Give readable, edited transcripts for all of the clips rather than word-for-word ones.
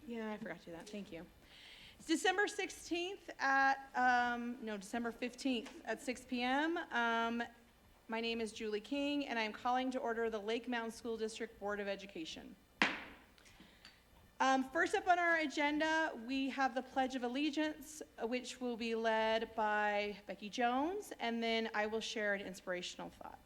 Yeah, I forgot to do that. Thank you. It's December 16th December 15th at 6 p.m. My name is Julie King, and I'm calling to order the Lake Mountain School District Board of Education. First up on our agenda, we have the Pledge of Allegiance, which will be led by Becky Jones, and then I will share an inspirational thought.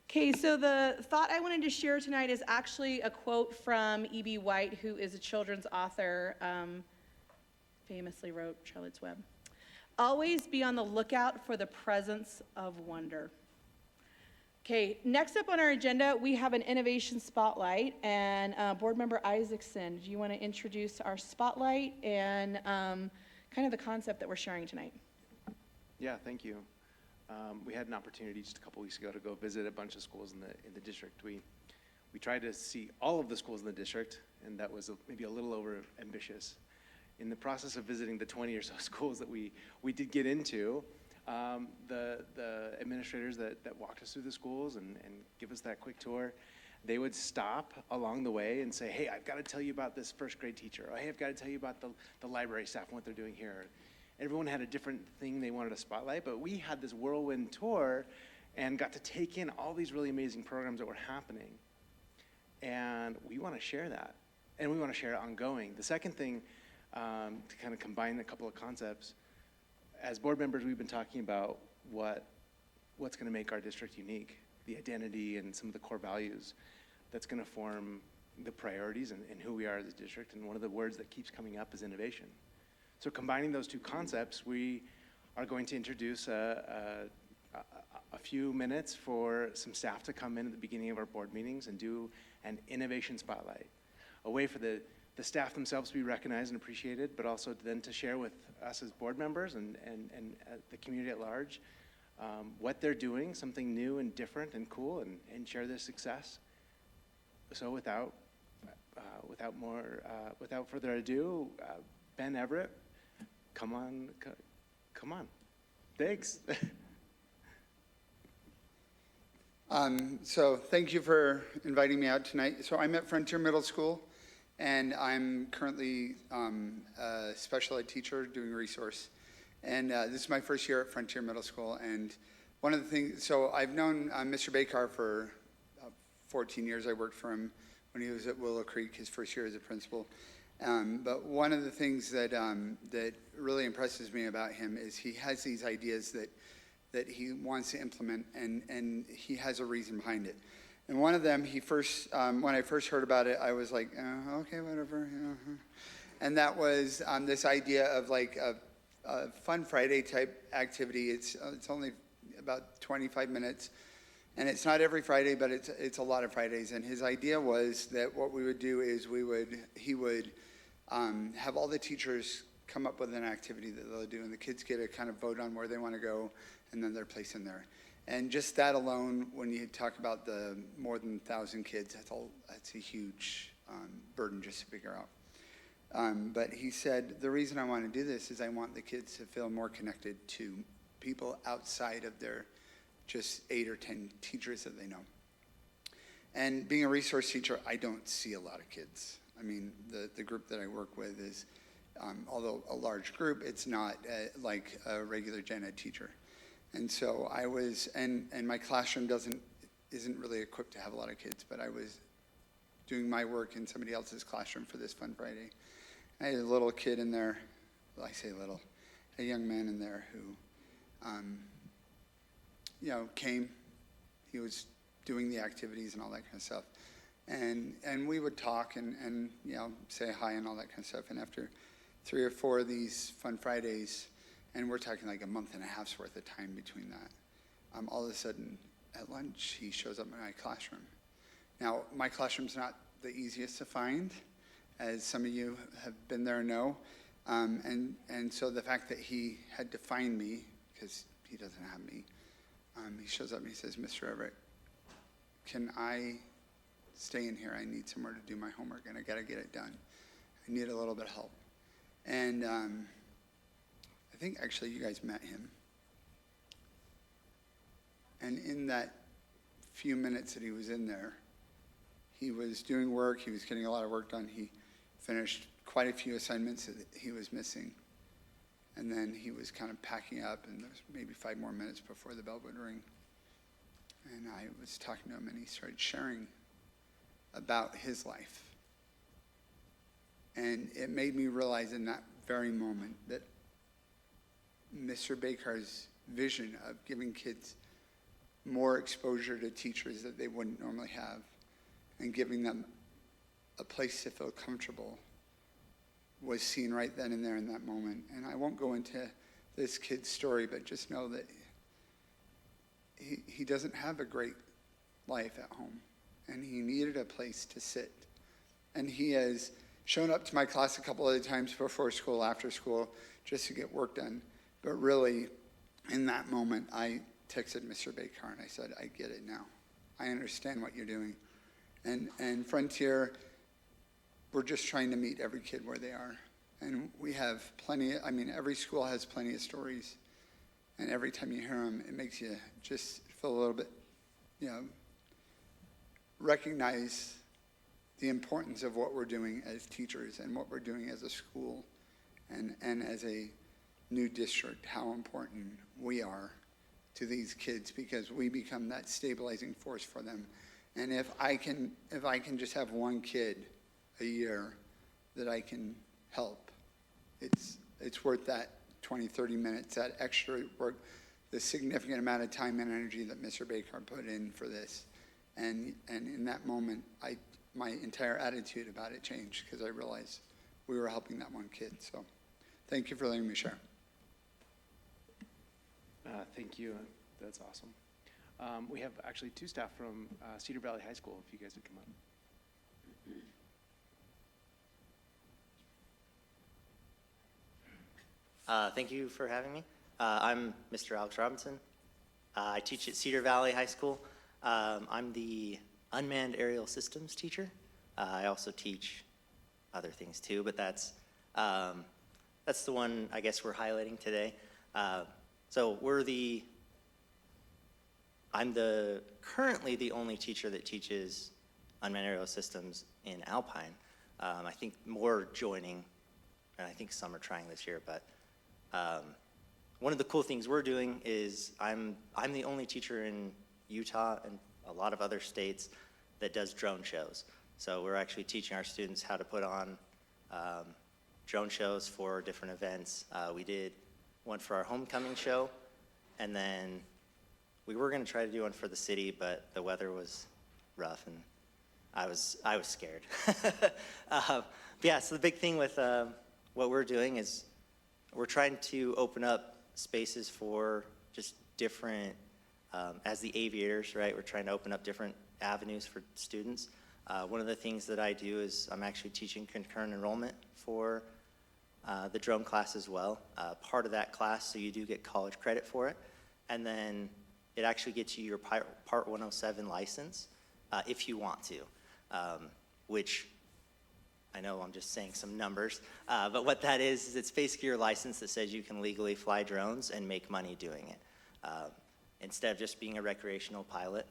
Okay, so the thought I wanted to share tonight is actually a quote from E.B. White, who is a children's author, famously wrote Charlotte's Web. Always be on the lookout for the presence of wonder. Okay, next up on our agenda, we have an innovation spotlight, and Board Member Isaacson, do you want to introduce our spotlight and kind of the concept that we're sharing tonight? Yeah, thank you. We had an opportunity just a couple weeks ago to go visit a bunch of schools in the district. We tried to see all of the schools in the district, and that was maybe a little over ambitious. In the process of visiting the 20 or so schools that we did get into, the administrators that walked us through the schools and give us that quick tour, they would stop along the way and say, hey, I've got to tell you about this first grade teacher, or hey, I've got to tell you about the library staff and what they're doing here. Everyone had a different thing they wanted to spotlight, but we had this whirlwind tour and got to take in all these really amazing programs that were happening. And we want to share that, and we want to share it ongoing. The second thing, to kind of combine a couple of concepts, as board members, we've been talking about what's going to make our district unique, the identity and some of the core values that's going to form the priorities and who we are as a district. And one of the words that keeps coming up is innovation. So combining those two concepts, we are going to introduce a few minutes for some staff to come in at the beginning of our board meetings and do an innovation spotlight, a way for the staff themselves to be recognized and appreciated, but also then to share with us as board members and the community at large what they're doing, something new and different and cool, and share their success. So without further ado, Ben Everett, come on. Thanks. So thank you for inviting me out tonight. So I'm at Frontier Middle School, and I'm currently a special ed teacher doing resource. And this is my first year at Frontier Middle School. And one of the things, so I've known Mr. Bakar for 14 years. I worked for him when he was at Willow Creek, his first year as a principal. But one of the things that really impresses me about him is he has these ideas that he wants to implement, and he has a reason behind it. And one of them, when I first heard about it, I was like, okay, whatever. And that was this idea of like a Fun Friday type activity. It's only about 25 minutes. And it's not every Friday, but it's a lot of Fridays. And his idea was that what we would do is he would have all the teachers come up with an activity that they'll do, and the kids get to kind of vote on where they want to go, and then they're placed in there. And just that alone, when you talk about the more than 1,000 kids, that's a huge burden just to figure out. But he said, the reason I want to do this is I want the kids to feel more connected to people outside of their just 8 or 10 teachers that they know. And being a resource teacher, I don't see a lot of kids. I mean, the group that I work with is, although a large group, it's not like a regular gen ed teacher. And so I was, and my classroom isn't really equipped to have a lot of kids, but I was doing my work in somebody else's classroom for this Fun Friday. I had a little kid in there, well, I say little, a young man in there who, came. He was doing the activities and all that kind of stuff. And we would talk and say hi and all that kind of stuff. And after 3 or 4 of these Fun Fridays, and we're talking like a month and a half's worth of time between that, all of a sudden at lunch he shows up in my classroom. Now my classroom's not the easiest to find, as some of you have been there and know. And so the fact that he had to find me, because he doesn't have me, he shows up and he says, Mr. Everett, can I stay in here? I need somewhere to do my homework, and I got to get it done. I need a little bit of help. And I think actually you guys met him. And in that few minutes that he was in there, he was doing work, he was getting a lot of work done. He finished quite a few assignments that he was missing. And then he was kind of packing up, and there was maybe 5 more minutes before the bell would ring. And I was talking to him, and he started sharing about his life. And it made me realize in that very moment that Mr. Bakar's vision of giving kids more exposure to teachers that they wouldn't normally have and giving them a place to feel comfortable was seen right then and there in that moment. And I won't go into this kid's story, but just know that he doesn't have a great life at home, and he needed a place to sit. And he has shown up to my class a couple of times before school, after school, just to get work done. But really, in that moment, I texted Mr. Bakar and I said, I get it now. I understand what you're doing. And Frontier, we're just trying to meet every kid where they are. And we have plenty, every school has plenty of stories. And every time you hear them, it makes you just feel a little bit, recognize the importance of what we're doing as teachers and what we're doing as a school and as a new district, how important we are to these kids, because we become that stabilizing force for them. And if I can just have one kid a year that I can help, it's worth that 20, 30 minutes, that extra work, the significant amount of time and energy that Mr. Bakar put in for this. And in that moment, my entire attitude about it changed, because I realized we were helping that one kid. So thank you for letting me share. Thank you. That's awesome. We have actually 2 staff from Cedar Valley High School, if you guys would come up. Thank you for having me. I'm Mr. Alex Robinson. I teach at Cedar Valley High School. I'm the unmanned aerial systems teacher. I also teach other things too, but that's the one I guess we're highlighting today. So I'm currently the only teacher that teaches unmanned aerial systems in Alpine. I think more joining, and I think some are trying this year, but one of the cool things we're doing is I'm the only teacher in Utah and a lot of other states that does drone shows. So we're actually teaching our students how to put on drone shows for different events. We did one for our homecoming show, and then we were going to try to do one for the city, but the weather was rough, and I was scared. Yeah, so the big thing with what we're doing is we're trying to open up spaces for just different, as the aviators, right? We're trying to open up different avenues for students. One of the things that I do is I'm actually teaching concurrent enrollment for the drone class as well. Part of that class, so you do get college credit for it. And then it actually gets you your Part 107 license if you want to, which I know I'm just saying some numbers, but what that is it's basically your license that says you can legally fly drones and make money doing it. Instead of just being a recreational pilot,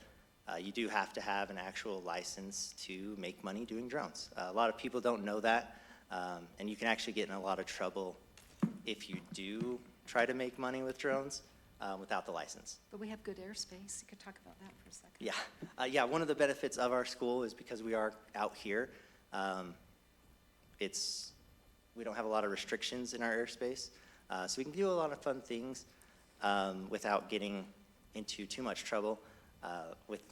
you do have to have an actual license to make money doing drones. A lot of people don't know that, and you can actually get in a lot of trouble if you do try to make money with drones without the license. But we have good airspace. You could talk about that for a second. Yeah, yeah. One of the benefits of our school is because we are out here. We don't have a lot of restrictions in our airspace, so we can do a lot of fun things without getting into too much trouble with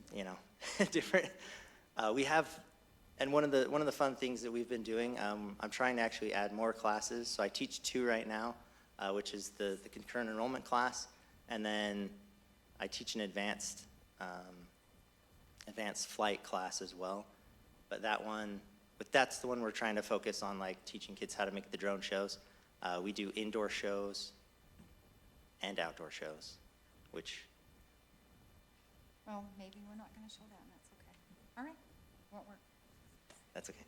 different. We have, and one of the fun things that we've been doing. I'm trying to actually add more classes. So I teach 2 right now, which is the concurrent enrollment class, and then I teach an advanced flight class as well. But that's the one we're trying to focus on, like teaching kids how to make the drone shows. We do indoor shows and outdoor shows, which, Well, maybe we're not gonna show that, and that's okay. All right, won't work. that's okay.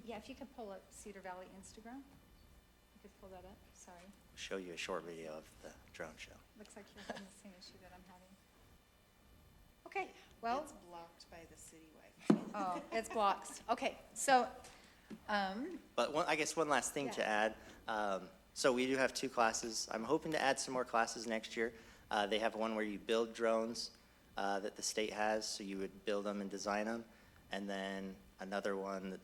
Yeah, if you could pull up Cedar Valley Instagram, you could pull that up, sorry. Show you a short video of the drone show. Looks like you're having the same issue that I'm having. Okay, well, It's blocked by the city Wi-Fi. oh, it's blocks. Okay, so, But I guess one last thing to Yeah. add. So we do have 2 classes. I'm hoping to add some more classes next year. They have one where you build drones that the state has, so you would build them and design them. And then another one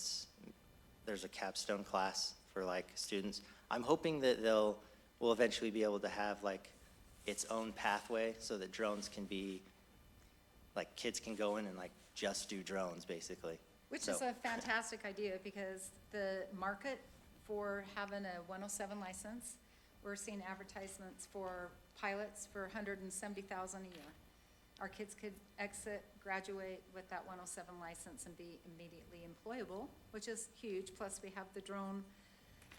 there's a capstone class for like students. I'm hoping that we'll eventually be able to have like its own pathway so that drones can be, like kids can go in and like just do drones basically. which So- is a fantastic idea, because the market for having a 107 license, we're seeing advertisements for pilots for 170,000 a year. Our kids could graduate with that 107 license and be immediately employable, which is huge. Plus, we have the drone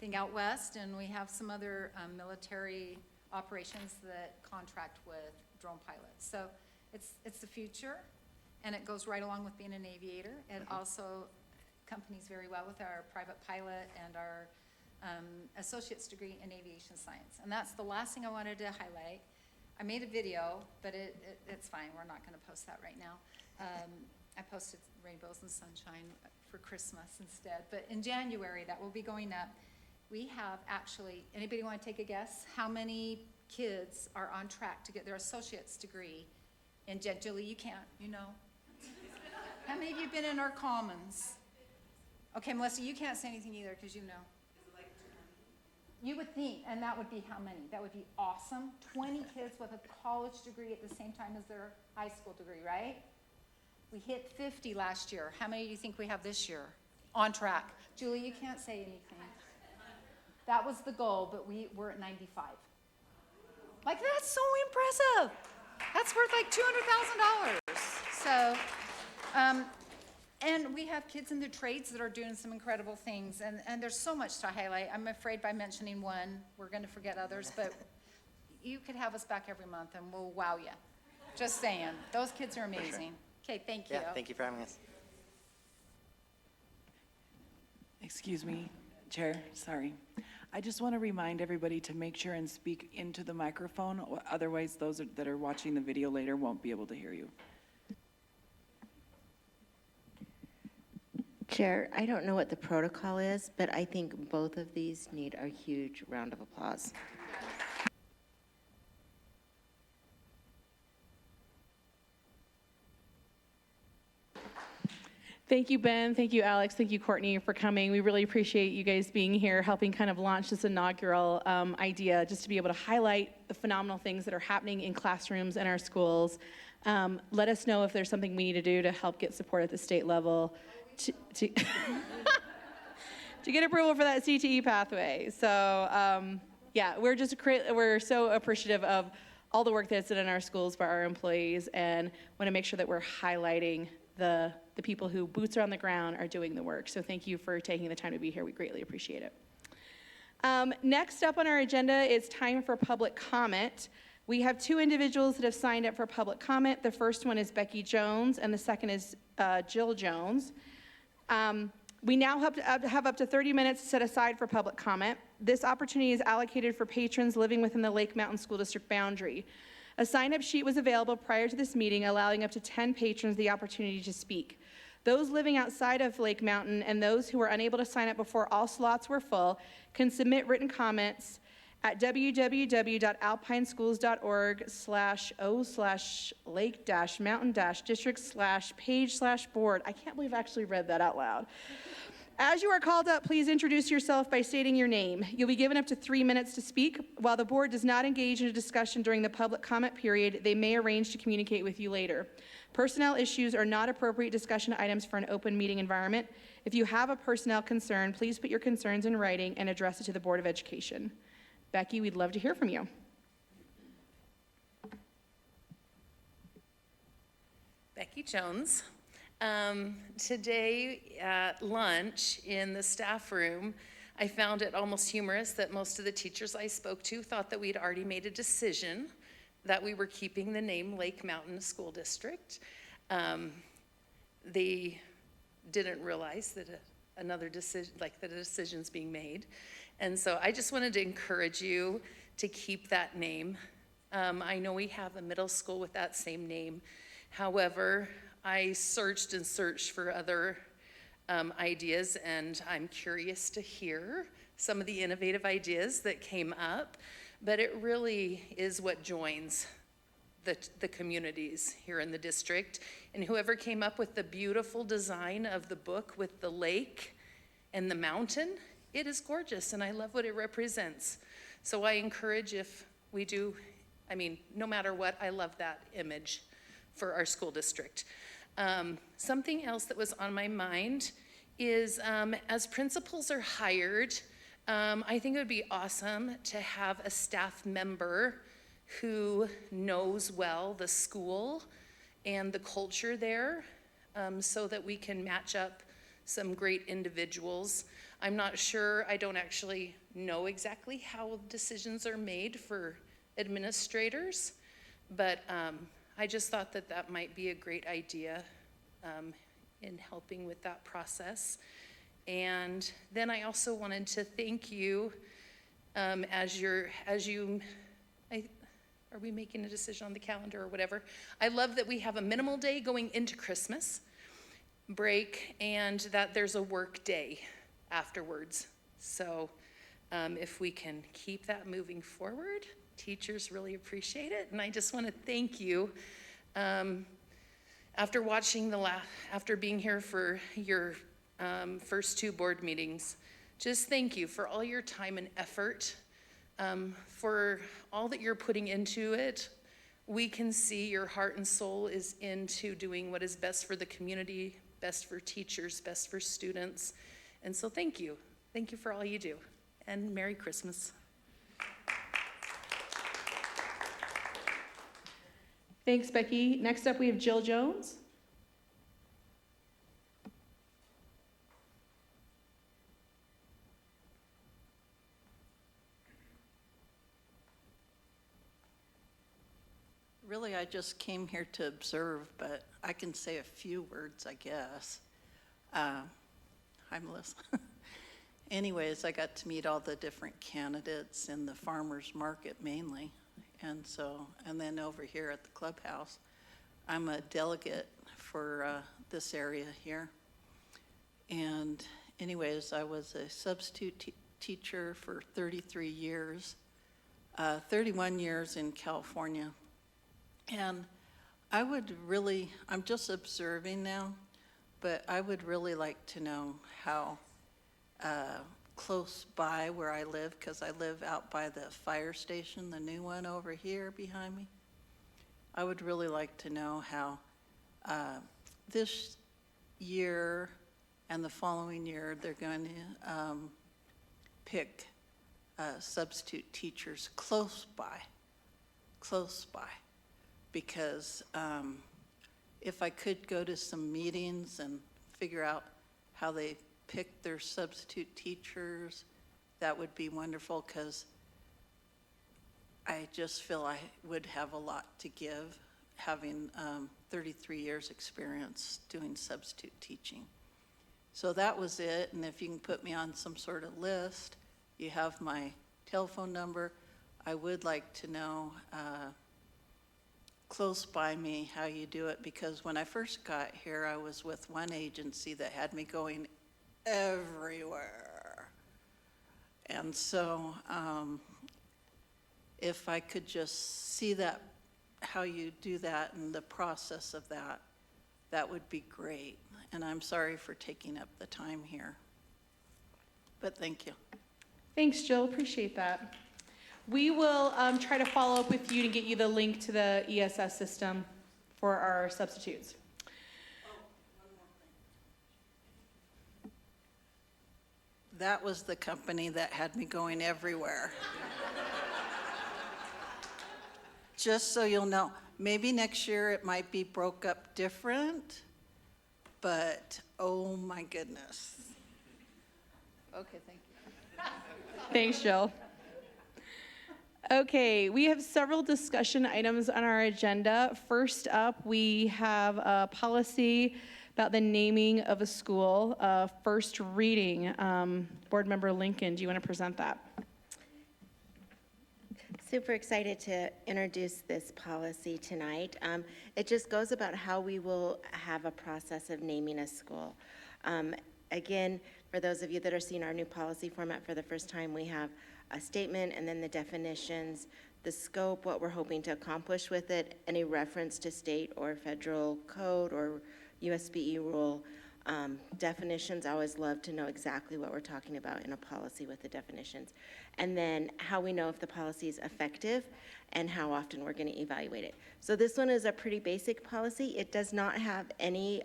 thing out west, and we have some other military operations that contract with drone pilots. So it's the future, and it goes right along with being an aviator. It also accompanies very well with our private pilot and our associate's degree in aviation science. And that's the last thing I wanted to highlight. I made a video, but it's fine, we're not gonna post that right now. I posted rainbows and sunshine for Christmas instead, but in January, that will be going up. We have actually, anybody wanna take a guess? How many kids are on track to get their associate's degree in Julie, you can't, you know? How many of you been in our commons? Okay, Melissa, you can't say anything either, because you know. You would think, and that would be how many? That would be awesome. 20 kids with a college degree at the same time as their high school degree, right? We hit 50 last year. How many do you think we have this year? On track. Julie, you can't say anything. That was the goal, but we're at 95. Like, that's so impressive. That's worth like $200,000. So, and we have kids in the trades that are doing some incredible things, and there's so much to highlight. I'm afraid by mentioning one, we're gonna forget others, but you could have us back every month and we'll wow you. Just saying, those kids are amazing. Okay, thank you. Yeah, thank you for having us. Excuse me, Chair, sorry. I just want to remind everybody to make sure and speak into the microphone, or otherwise those that are watching the video later won't be able to hear you. Chair, I don't know what the protocol is, but I think both of these need a huge round of applause. Thank you, Ben. Thank you, Alex. Thank you, Courtney, for coming. We really appreciate you guys being here, helping kind of launch this inaugural idea, just to be able to highlight the phenomenal things that are happening in classrooms in our schools. Let us know if there's something we need to do to help get support at the state level to to get approval for that CTE pathway. So, yeah, we're so appreciative of all the work that's done in our schools by our employees, and want to make sure that we're highlighting the people who boots are on the ground are doing the work. So thank you for taking the time to be here. We greatly appreciate it. Next up on our agenda is time for public comment. We have 2 individuals that have signed up for public comment. The first one is Becky Jones, and the second is Jill Jones. We now have up to 30 minutes set aside for public comment. This opportunity is allocated for patrons living within the Lake Mountain School District boundary. A sign-up sheet was available prior to this meeting, allowing up to 10 patrons the opportunity to speak. Those living outside of Lake Mountain and those who were unable to sign up before all slots were full can submit written comments at www.alpinesschools.org/o/lake-mountain-district/page/board. I can't believe I actually read that out loud. As you are called up, please introduce yourself by stating your name. You'll be given up to 3 minutes to speak. While the board does not engage in a discussion during the public comment period, they may arrange to communicate with you later. Personnel issues are not appropriate discussion items for an open meeting environment. If you have a personnel concern, please put your concerns in writing and address it to the Board of Education. Becky, we'd love to hear from you. Becky Jones. Today at lunch in the staff room, I found it almost humorous that most of the teachers I spoke to thought that we'd already made a decision that we were keeping the name Lake Mountain School District. They didn't realize that another decision, like that a decision's being made. And so I just wanted to encourage you to keep that name. I know we have a middle school with that same name. However, I searched and searched for other ideas, and I'm curious to hear some of the innovative ideas that came up, but it really is what joins the communities here in the district. And whoever came up with the beautiful design of the book with the lake and the mountain, it is gorgeous, and I love what it represents. So I encourage, if we do, I mean, no matter what, I love that image for our school district. Something else that was on my mind is as principals are hired, I think it would be awesome to have a staff member who knows well the school and the culture there, so that we can match up some great individuals. I'm not sure, I don't actually know exactly how decisions are made for administrators, but I just thought that that might be a great idea in helping with that process. And then I also wanted to thank you are we making a decision on the calendar or whatever? I love that we have a minimal day going into Christmas break and that there's a work day afterwards. So if we can keep that moving forward, teachers really appreciate it. And I just want to thank you. After being here for your first 2 board meetings, just thank you for all your time and effort, for all that you're putting into it. We can see your heart and soul is into doing what is best for the community, best for teachers, best for students. And so thank you. Thank you for all you do. And Merry Christmas. Thanks, Becky. Next up, we have Jill Jones. Really, I just came here to observe, but I can say a few words, I guess. Hi, Melissa. Anyways, I got to meet all the different candidates in the farmers market mainly. And then over here at the clubhouse, I'm a delegate for this area here. And anyways, I was a substitute teacher for 33 years, 31 years in California. And I'm just observing now, but I would really like to know how close by where I live, because I live out by the fire station, the new one over here behind me. I would really like to know how this year and the following year they're going to pick substitute teachers close by. Because if I could go to some meetings and figure out how they pick their substitute teachers, that would be wonderful, because I just feel I would have a lot to give, having 33 years experience doing substitute teaching. So that was it, and if you can put me on some sort of list, you have my telephone number. I would like to know close by me how you do it, because when I first got here, I was with one agency that had me going everywhere. And so if I could just see that, how you do that and the process of that, that would be great. And I'm sorry for taking up the time here, but thank you. Thanks, Jill. Appreciate that. We will try to follow up with you to get you the link to the ESS system for our substitutes. That was the company that had me going everywhere. Just so you'll know, Maybe next year it might be broke up different, but oh my goodness. Okay, thank you. Thanks, Jill. Okay, we have several discussion items on our agenda. First up, we have a policy about the naming of a school. First reading. Board Member Lincoln, do you want to present that? Super excited to introduce this policy tonight. It just goes about how we will have a process of naming a school. Again, for those of you that are seeing our new policy format for the first time, we have a statement and then the definitions, the scope, what we're hoping to accomplish with it, any reference to state or federal code or USBE rule. Definitions, I always love to know exactly what we're talking about in a policy with the definitions. And then how we know if the policy is effective and how often we're going to evaluate it. So this one is a pretty basic policy. It does not have any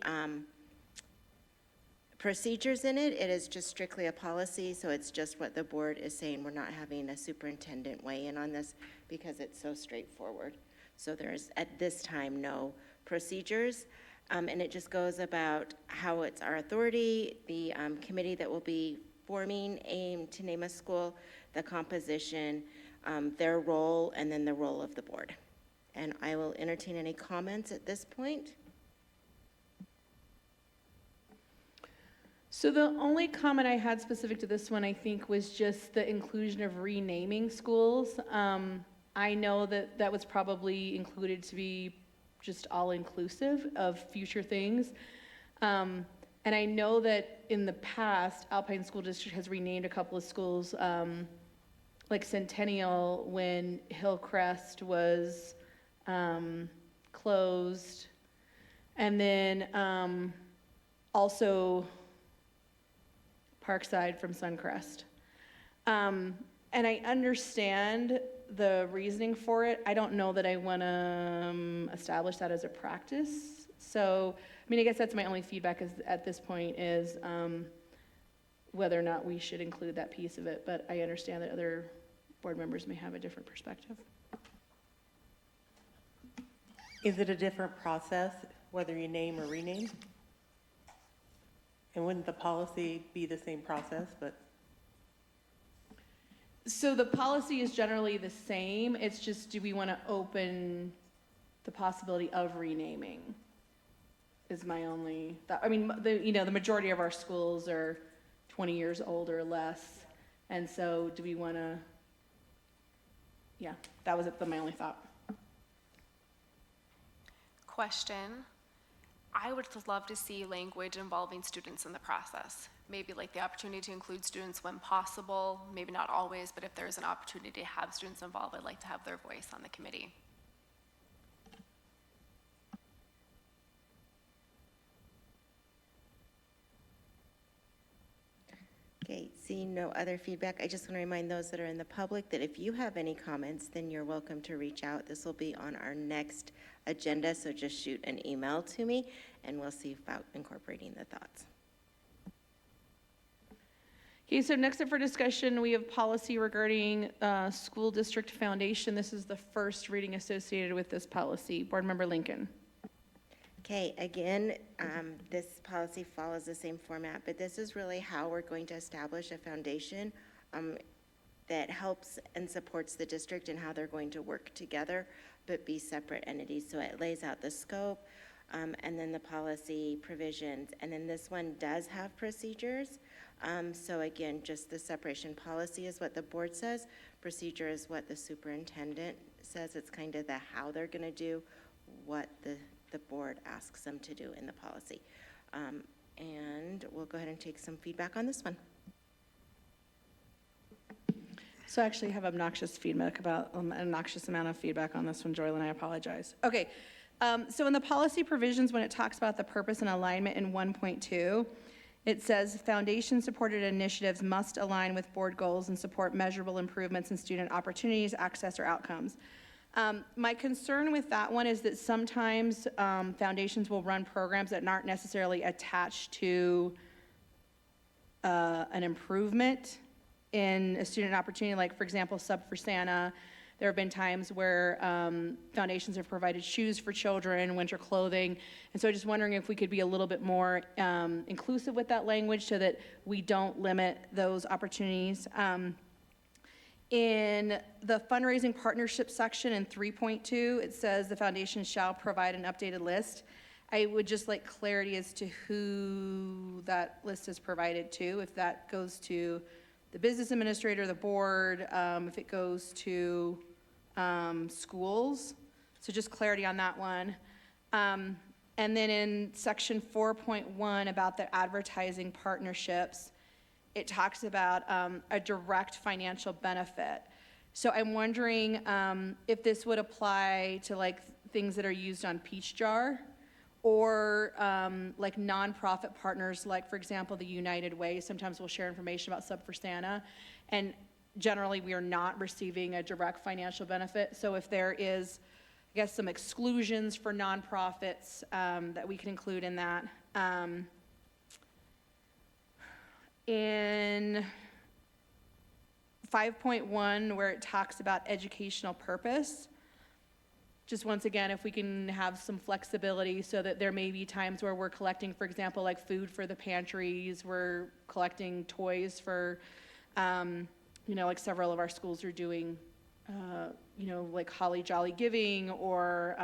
procedures in it. It is just strictly a policy, so it's just what the board is saying. We're not having a superintendent weigh in on this because it's so straightforward. So there's, at this time, no procedures. And it just goes about how it's our authority, the committee that will be forming aim to name a school, the composition, their role, and then the role of the board. And I will entertain any comments at this point. So the only comment I had specific to this one, I think, was just the inclusion of renaming schools. I know that that was probably included to be just all-inclusive of future things. And I know that in the past, Alpine School District has renamed a couple of schools, like Centennial when Hillcrest was closed. And then also Parkside from Suncrest. And I understand the reasoning for it. I don't know that I want to establish that as a practice. So, I mean, I guess that's my only feedback is, at this point is whether or not we should include that piece of it. But I understand that other board members may have a different perspective. Is it a different process, whether you name or rename? And wouldn't the policy be the same process, but? So the policy is generally the same. It's just, do we want to open the possibility of renaming? Is my only thought. I mean, the majority of our schools are 20 years old or less, and so do we want to? Yeah, that was my only thought. Question. I would love to see language involving students in the process. Maybe like the opportunity to include students when possible, maybe not always, but if there's an opportunity to have students involved, I'd like to have their voice on the committee. Okay, seeing no other feedback, I just want to remind those that are in the public that if you have any comments, then you're welcome to reach out. This will be on our next agenda, so just shoot an email to me, and we'll see about incorporating the thoughts. Okay, so next up for discussion, we have policy regarding school district foundation. This is the first reading associated with this policy. Board Member Lincoln. Okay, again, this policy follows the same format, but this is really how we're going to establish a foundation that helps and supports the district and how they're going to work together, but be separate entities. So it lays out the scope and then the policy provisions. And then this one does have procedures. So again, just the separation policy is what the board says. Procedure is what the superintendent says. It's kind of the how they're going to do what the board asks them to do in the policy. And we'll go ahead and take some feedback on this one. So I actually have obnoxious feedback about an obnoxious amount of feedback on this one, Joylyn. I apologize. Okay, so in the policy provisions, when it talks about the purpose and alignment in 1.2, it says foundation-supported initiatives must align with board goals and support measurable improvements in student opportunities, access, or outcomes. My concern with that one is that sometimes foundations will run programs that aren't necessarily attached to an improvement in a student opportunity, like, for example, Sub for Santa, There have been times where foundations have provided shoes for children, winter clothing. And so I'm just wondering if we could be a little bit more inclusive with that language so that we don't limit those opportunities. In the fundraising partnership section in 3.2, it says the foundation shall provide an updated list. I would just like clarity as to who that list is provided to, if that goes to the business administrator, the board, if it goes to schools. So just clarity on that one. And then in section 4.1 about the advertising partnerships, it talks about a direct financial benefit. So I'm wondering if this would apply to like things that are used on Peach Jar, or like nonprofit partners, like for example, the United Way. Sometimes we'll share information about Sub for Santa, and generally we are not receiving a direct financial benefit. So if there is, I guess, some exclusions for nonprofits that we can include in that. In 5.1, where it talks about educational purpose, just once again, if we can have some flexibility so that there may be times where we're collecting, for example, like food for the pantries, we're collecting toys for, like several of our schools are doing, like Holly Jolly Giving or,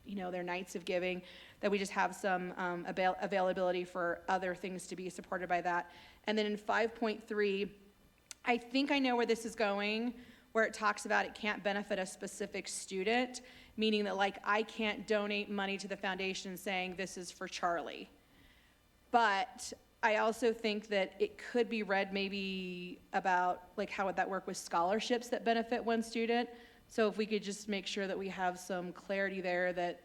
their nights of giving, that we just have some availability for other things to be supported by that. And then in 5.3, I think I know where this is going, where it talks about it can't benefit a specific student, meaning that like I can't donate money to the foundation saying this is for Charlie. But I also think that it could be read maybe about like how would that work with scholarships that benefit one student. So if we could just make sure that we have some clarity there that,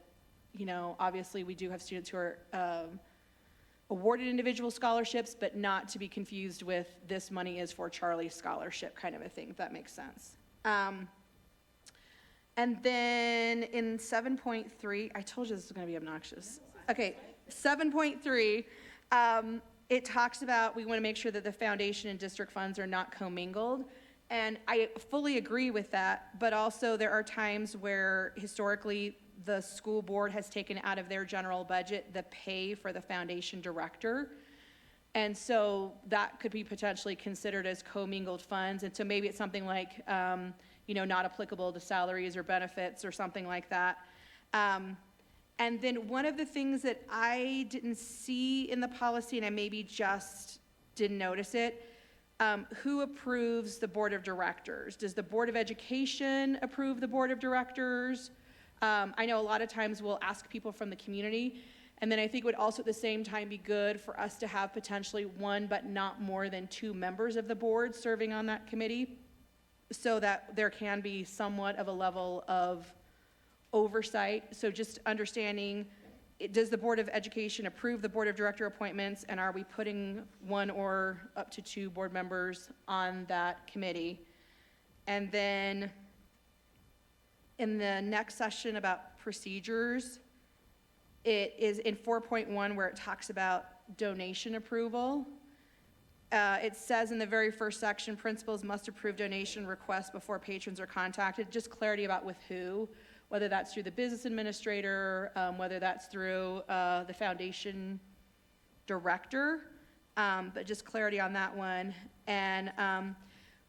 obviously we do have students who are awarded individual scholarships, but not to be confused with this money is for Charlie's scholarship kind of a thing, if that makes sense. And then in 7.3, I told you this was going to be obnoxious. Okay, 7.3, it talks about we want to make sure that the foundation and district funds are not commingled. And I fully agree with that, but also there are times where historically the school board has taken out of their general budget the pay for the foundation director. And so that could be potentially considered as commingled funds. And so maybe it's something like, not applicable to salaries or benefits or something like that. And then one of the things that I didn't see in the policy, and I maybe just didn't notice it, who approves the board of directors? Does the Board of Education approve the board of directors? I know a lot of times we'll ask people from the community, and then I think it would also at the same time be good for us to have potentially one but not more than 2 members of the board serving on that committee, so that there can be somewhat of a level of oversight. So just understanding, does the Board of Education approve the board of director appointments, and are we putting 1 or up to 2 board members on that committee? And then in the next session about procedures, it is in 4.1 where it talks about donation approval. It says in the very first section, principals must approve donation requests before patrons are contacted. Just clarity about with who, whether that's through the business administrator, whether that's through the foundation director, but just clarity on that one. And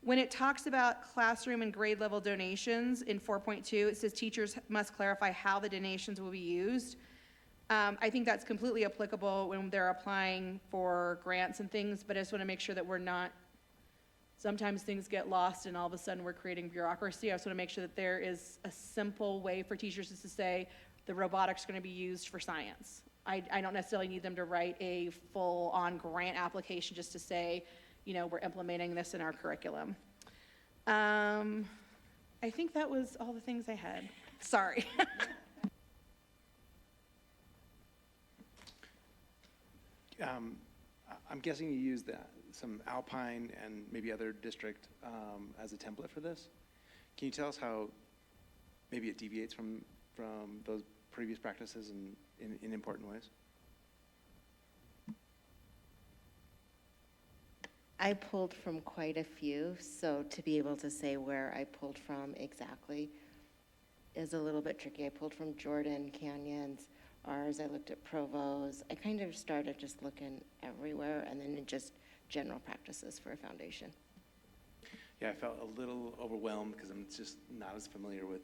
when it talks about classroom and grade level donations in 4.2, it says teachers must clarify how the donations will be used. I think that's completely applicable when they're applying for grants and things, but I just want to make sure that we're not, sometimes things get lost and all of a sudden we're creating bureaucracy. I just want to make sure that there is a simple way for teachers just to say the robotics are going to be used for science. I don't necessarily need them to write a full-on grant application just to say, we're implementing this in our curriculum. I think that was all the things I had. Sorry. I'm guessing you used some Alpine and maybe other district as a template for this. Can you tell us how maybe it deviates from those previous practices in important ways? I pulled from quite a few, so to be able to say where I pulled from exactly is a little bit tricky. I pulled from Jordan, Canyons, ours, I looked at Provo's. I kind of started just looking everywhere and then just general practices for a foundation. Yeah, I felt a little overwhelmed because I'm just not as familiar with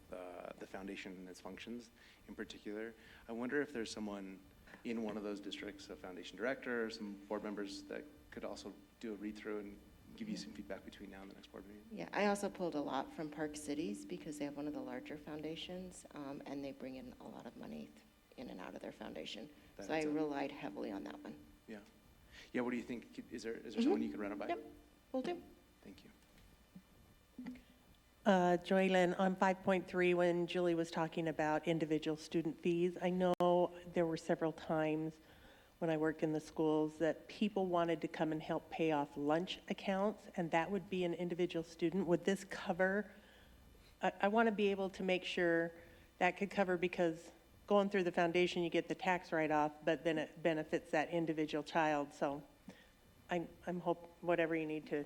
the foundation and its functions in particular. I wonder if there's someone in one of those districts, a foundation director, or some board members that could also do a read-through and give you some feedback between now and the next board meeting. Yeah, I also pulled a lot from Park Cities because they have one of the larger foundations, and they bring in a lot of money in and out of their foundation. So I That's a- relied heavily on that one. Yeah. Yeah, what do you think? Is there someone you could run it by? Yep, will do. Thank you. Joylyn, on 5.3, when Julie was talking about individual student fees, I know there were several times when I worked in the schools that people wanted to come and help pay off lunch accounts, and that would be an individual student. Would this cover? I want to be able to make sure that could cover, because going through the foundation, you get the tax write-off, but then it benefits that individual child. So I'm whatever you need to.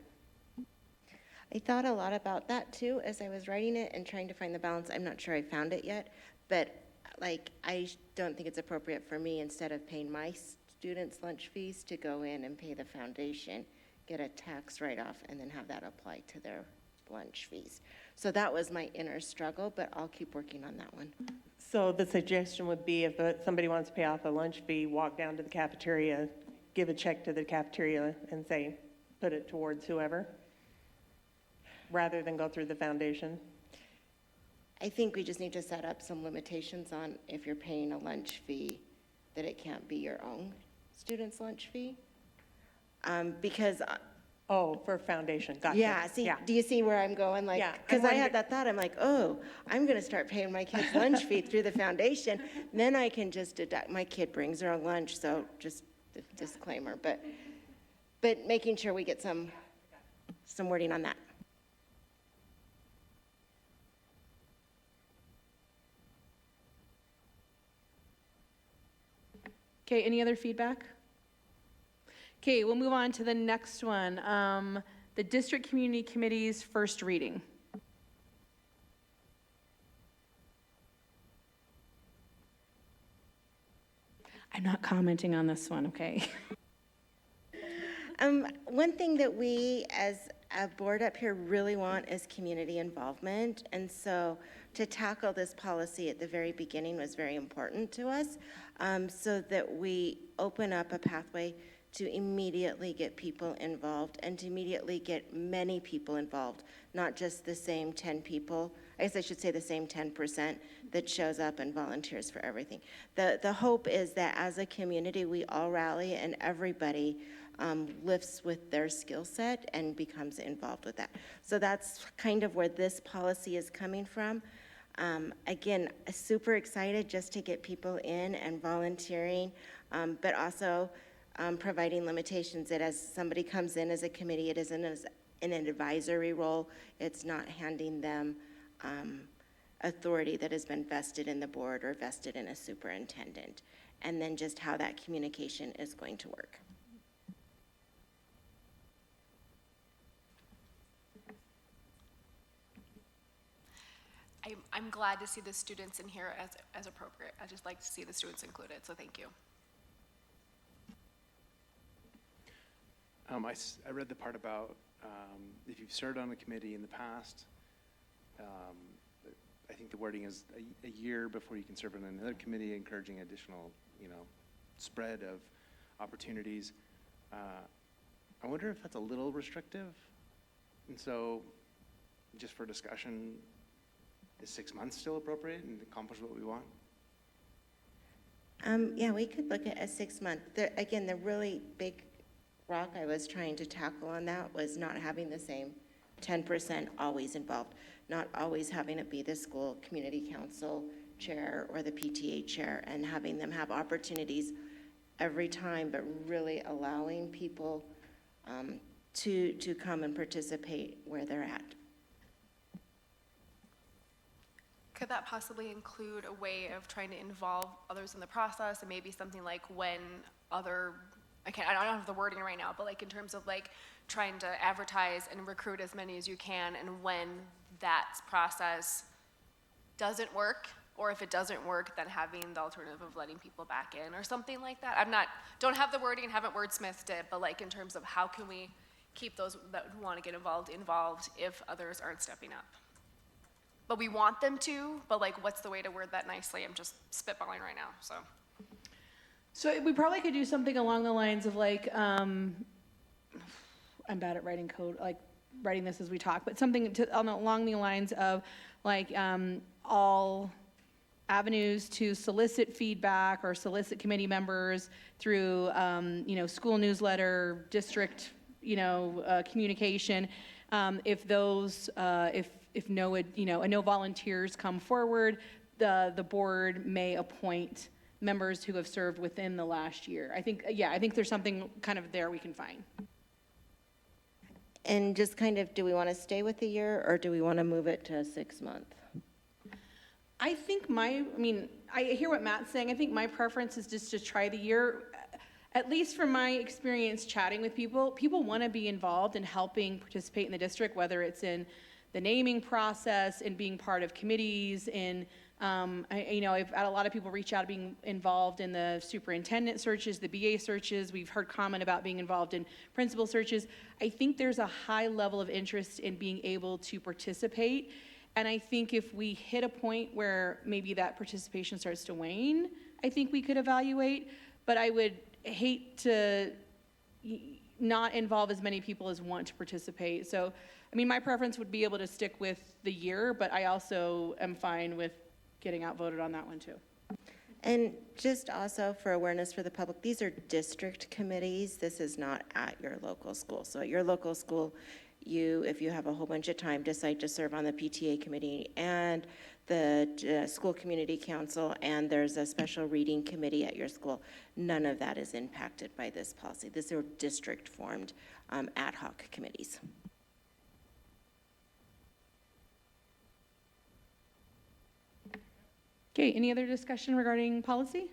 I thought a lot about that too as I was writing it and trying to find the balance. I'm not sure I found it yet, but like, I don't think it's appropriate for me, instead of paying my students' lunch fees, to go in and pay the foundation, get a tax write-off, and then have that apply to their lunch fees. So that was my inner struggle, but I'll keep working on that one. So the suggestion would be, if somebody wants to pay off a lunch fee, walk down to the cafeteria, give a check to the cafeteria and say, put it towards whoever, rather than go through the foundation. I think we just need to set up some limitations on, if you're paying a lunch fee, that it can't be your own student's lunch fee. Because, Oh, for foundation, gotcha. yeah, see, do you see where I'm going? Like, Yeah, I'm because I had wondering- that thought, I'm like, oh, I'm gonna start paying my kid's lunch fee through the foundation, then I can just deduct, my kid brings her own lunch, so just a disclaimer, but making sure we get some wording on that. Okay, any other feedback? Okay, we'll move on to the next one. The District Community Committee's first reading. I'm not commenting on this one, okay? One thing that we as a board up here really want is community involvement. And so to tackle this policy at the very beginning was very important to us, so that we open up a pathway to immediately get people involved and to immediately get many people involved, not just the same 10 people. I guess I should say the same 10% that shows up and volunteers for everything. The hope is that as a community, we all rally and everybody lifts with their skill set and becomes involved with that. So that's kind of where this policy is coming from. Again, super excited just to get people in and volunteering, but also providing limitations that as somebody comes in as a committee, it isn't as in an advisory role. It's not handing them authority that has been vested in the board or vested in a superintendent, and then just how that communication is going to work. I'm glad to see the students in here as appropriate. I just like to see the students included, so thank you. I read the part about if you've served on a committee in the past, I think the wording is a year before you can serve on another committee, encouraging additional, spread of opportunities. I wonder if that's a little restrictive. And so, just for discussion, is 6 months still appropriate and accomplish what we want? Yeah, we could look at a 6-month. Again, the really big rock I was trying to tackle on that was not having the same 10% always involved, not always having it be the school community council chair or the PTA chair, and having them have opportunities every time, but really allowing people to come and participate where they're at. Could that possibly include a way of trying to involve others in the process, and maybe something like when other I don't have the wording right now, but like in terms of like trying to advertise and recruit as many as you can, and when that process doesn't work, or if it doesn't work, then having the alternative of letting people back in or something like that. Don't have the wording and haven't wordsmithed it, but like in terms of how can we keep those that want to get involved if others aren't stepping up. But we want them to, but like what's the way to word that nicely? I'm just spitballing right now, so. So we probably could do something along the lines of like, I'm bad at writing code, like writing this as we talk, but something along the lines of like all avenues to solicit feedback or solicit committee members through, school newsletter, district, communication. If those, if no volunteers come forward, the board may appoint members who have served within the last year. I think there's something kind of there we can find. And just kind of, do we want to stay with a year or do we want to move it to 6 months? I think I hear what Matt's saying. I think my preference is just to try the year. At least from my experience chatting with people want to be involved in helping participate in the district, whether it's in the naming process, in being part of committees, I've had a lot of people reach out being involved in the superintendent searches, the BA searches. We've heard comment about being involved in principal searches. I think there's a high level of interest in being able to participate. And I think if we hit a point where maybe that participation starts to wane, I think we could evaluate. But I would hate to not involve as many people as want to participate. So, my preference would be able to stick with the year, but I also am fine with getting outvoted on that one too. And just also for awareness for the public, these are district committees. This is not at your local school. So at your local school, if you have a whole bunch of time, decide to serve on the PTA committee and the school community council, and there's a special reading committee at your school. None of that is impacted by this policy. These are district-formed ad hoc committees. Okay, any other discussion regarding policy?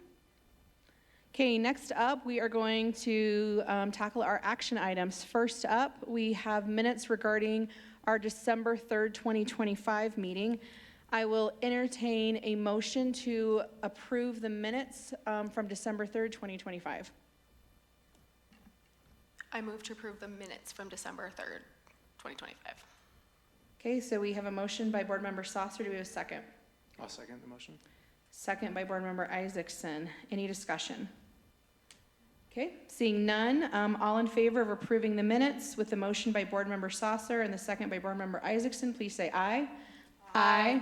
Okay, next up, we are going to tackle our action items. First up, we have minutes regarding our December 3rd, 2025 meeting. I will entertain a motion to approve the minutes from December 3rd, 2025. I move to approve the minutes from December 3rd, 2025. Okay, so we have a motion by Board Member Saucer. Do we have a second? I'll second the motion. Second by Board Member Isaacson. Any discussion? Okay, seeing none, all in favor of approving the minutes with the motion by Board Member Saucer and the second by Board Member Isaacson, please say aye. Aye.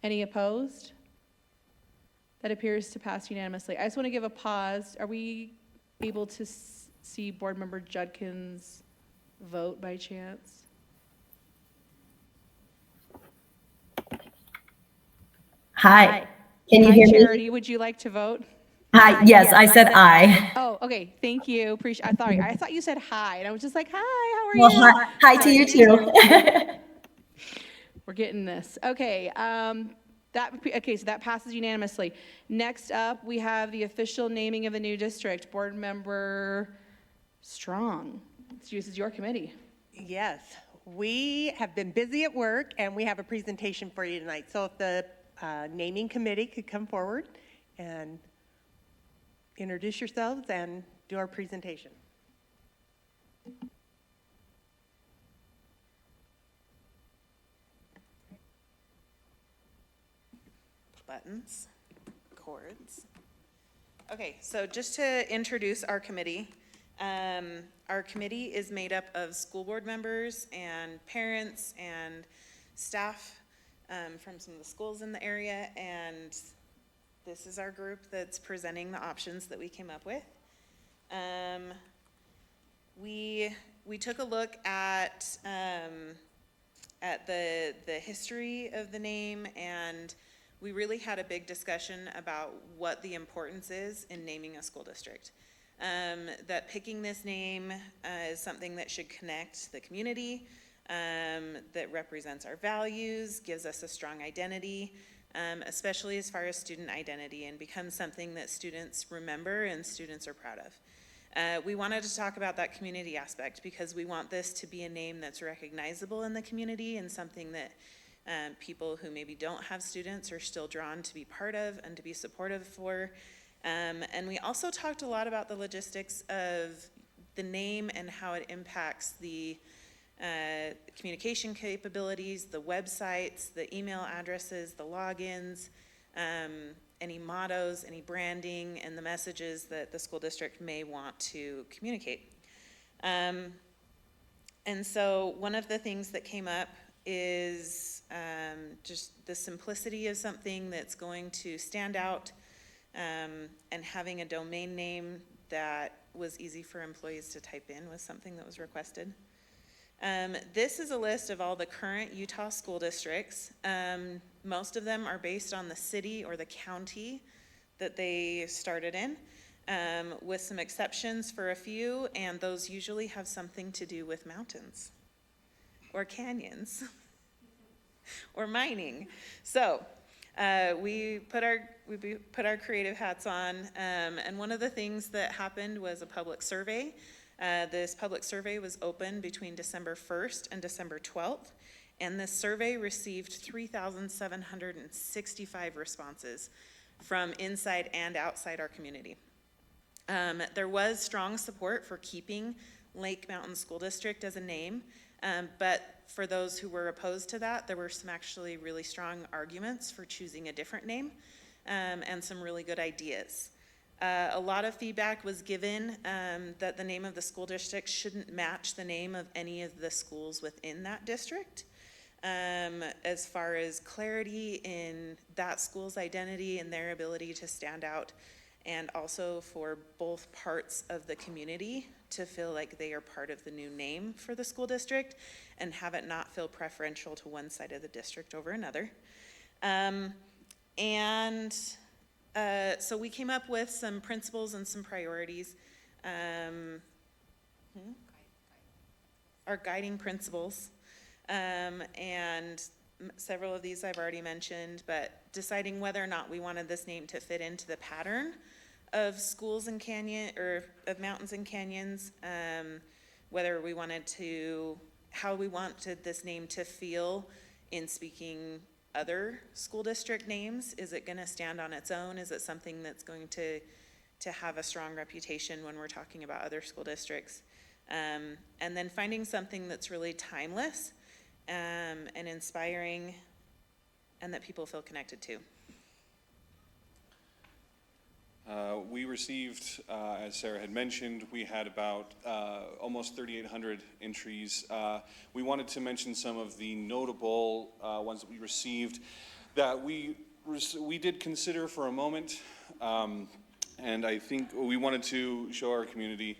Any opposed? That appears to pass unanimously. I just want to give a pause. Are we able to see Board Member Judkins vote by chance? Hi. Can you Hi, hear me? Charity, would you like to vote? Hi. Yes, I said aye. Oh, okay, thank you. I thought you said hi, and I was just like, hi, how are Well, you? hi to you too. We're getting this. Okay, so that passes unanimously. Next up, we have the official naming of the new district. Board Member Strong, this is your committee. Yes, we have been busy at work and we have a presentation for you tonight. So if the naming committee could come forward and introduce yourselves and do our presentation. Buttons, cords. Okay, so just to introduce our committee is made up of school board members and parents and staff from some of the schools in the area, and this is our group that's presenting the options that we came up with. We took a look at the history of the name, and we really had a big discussion about what the importance is in naming a school district. That picking this name is something that should connect the community, that represents our values, gives us a strong identity, especially as far as student identity, and become something that students remember and students are proud of. We wanted to talk about that community aspect because we want this to be a name that's recognizable in the community and something that people who maybe don't have students are still drawn to be part of and to be supportive for. And we also talked a lot about the logistics of the name and how it impacts the communication capabilities, the websites, the email addresses, the logins, any mottos, any branding, and the messages that the school district may want to communicate. And so one of the things that came up is just the simplicity of something that's going to stand out, and having a domain name that was easy for employees to type in was something that was requested. This is a list of all the current Utah school districts. Most of them are based on the city or the county that they started in, with some exceptions for a few, and those usually have something to do with mountains or canyons or mining. So we put our creative hats on, and one of the things that happened was a public survey. This public survey was open between December 1st and December 12th, and this survey received 3,765 responses from inside and outside our community. There was strong support for keeping Lake Mountain School District as a name, but for those who were opposed to that, there were some actually really strong arguments for choosing a different name, and some really good ideas. A lot of feedback was given that the name of the school district shouldn't match the name of any of the schools within that district, as far as clarity in that school's identity and their ability to stand out, and also for both parts of the community to feel like they are part of the new name for the school district and have it not feel preferential to one side of the district over another. So we came up with some principles and some priorities. Our guiding principles, and several of these I've already mentioned, but deciding whether or not we wanted this name to fit into the pattern of schools and or of mountains and canyons, whether we wanted to, how we wanted this name to feel in speaking other school district names. Is it gonna stand on its own? Is it something that's going to have a strong reputation when we're talking about other school districts? And then finding something that's really timeless, and inspiring, and that people feel connected to. We received, as Sarah had mentioned, we had about almost 3,800 entries. We wanted to mention some of the notable ones that we received that we did consider for a moment, and I think we wanted to show our community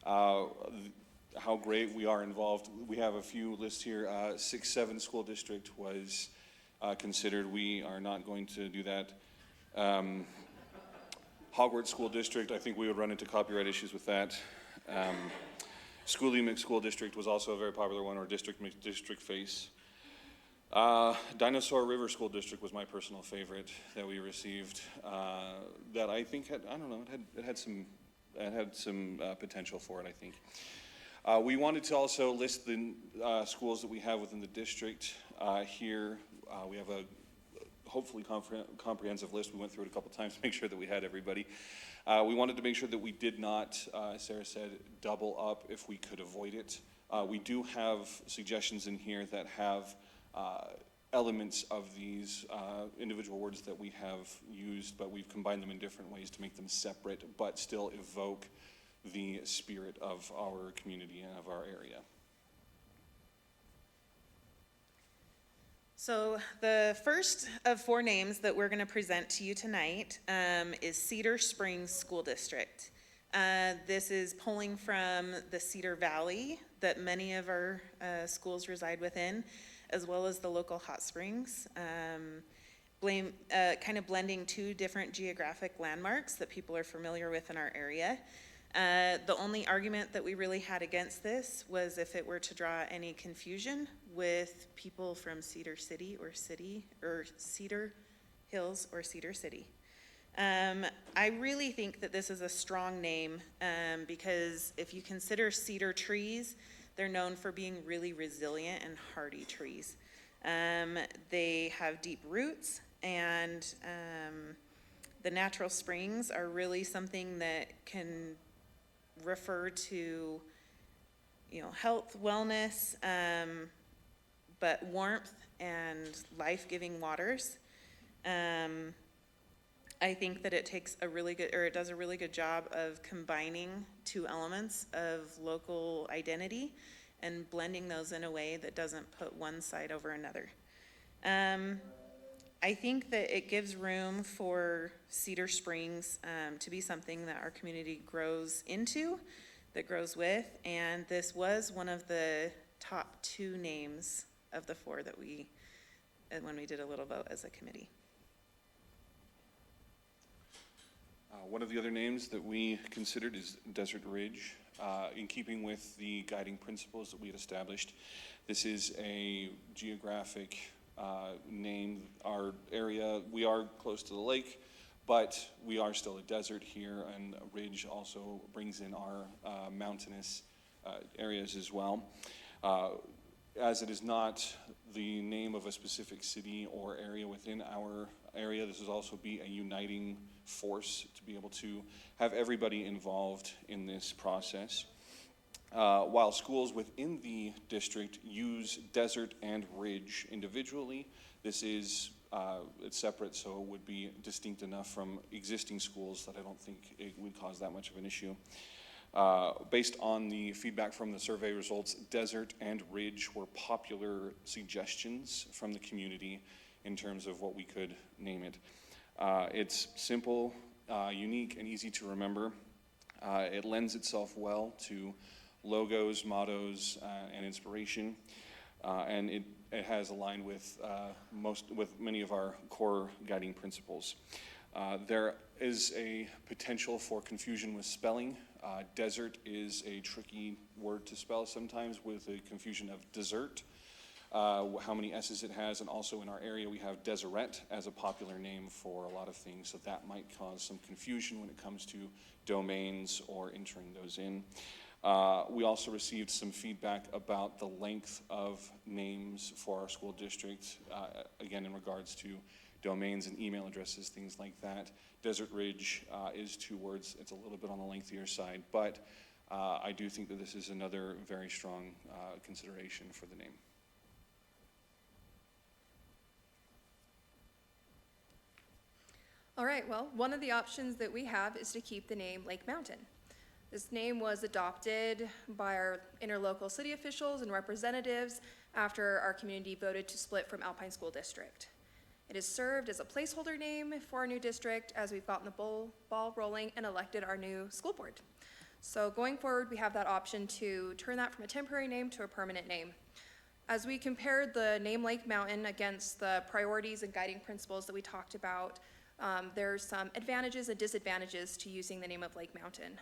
how great we are involved. We have a few lists here. 6-7 school district was considered. We are not going to do that. Hogwarts School District, I think we would run into copyright issues with that. Schooley Mixed School District was also a very popular one, or District Face. Dinosaur River School District was my personal favorite that we received. That I think had, I don't know, it had some potential for it, I think. We wanted to also list the schools that we have within the district here. We have a hopefully comprehensive list. We went through it a couple times to make sure that we had everybody. We wanted to make sure that we did not, as Sarah said, double up if we could avoid it. We do have suggestions in here that have elements of these individual words that we have used, but we've combined them in different ways to make them separate, but still evoke the spirit of our community and of our area. So the first of 4 names that we're going to present to you tonight is Cedar Springs School District. This is pulling from the Cedar Valley that many of our schools reside within, as well as the local hot springs. Kind of blending 2 different geographic landmarks that people are familiar with in our area. The only argument that we really had against this was if it were to draw any confusion with people from Cedar City or Cedar Hills, or Cedar City. I really think that this is a strong name because if you consider cedar trees, they're known for being really resilient and hardy trees. They have deep roots, and the natural springs are really something that can refer to, you know, health, wellness, but warmth and life-giving waters. I think that it takes a really good, or it does a really good job of combining two elements of local identity and blending those in a way that doesn't put one side over another. I think that it gives room for Cedar Springs to be something that our community grows into, that grows with, and this was one of the top 2 names of the 4 that when we did a little vote as a committee. One of the other names that we considered is Desert Ridge. In keeping with the guiding principles that we had established, this is a geographic name. Our area, we are close to the lake, but we are still a desert here, and ridge also brings in our mountainous areas as well. As it is not the name of a specific city or area within our area, this will also be a uniting force to be able to have everybody involved in this process. While schools within the district use desert and ridge individually, this is it's separate, so it would be distinct enough from existing schools that I don't think it would cause that much of an issue. Based on the feedback from the survey results, desert and ridge were popular suggestions from the community in terms of what we could name it. It's simple, unique, and easy to remember. It lends itself well to logos, mottos, and inspiration, and it has aligned with many of our core guiding principles. There is a potential for confusion with spelling. Desert is a tricky word to spell sometimes with the confusion of dessert, how many S's it has, and also in our area we have Deseret as a popular name for a lot of things, so that might cause some confusion when it comes to domains or entering those in. We also received some feedback about the length of names for our school district, again in regards to domains and email addresses, things like that. Desert Ridge is 2 words. It's a little bit on the lengthier side, but I do think that this is another very strong consideration for the name. All right, well, one of the options that we have is to keep the name Lake Mountain. This name was adopted by our interlocal city officials and representatives after our community voted to split from Alpine School District. It has served as a placeholder name for our new district as we've gotten the ball rolling and elected our new school board. So going forward, we have that option to turn that from a temporary name to a permanent name. As we compared the name Lake Mountain against the priorities and guiding principles that we talked about, there's some advantages and disadvantages to using the name of Lake Mountain.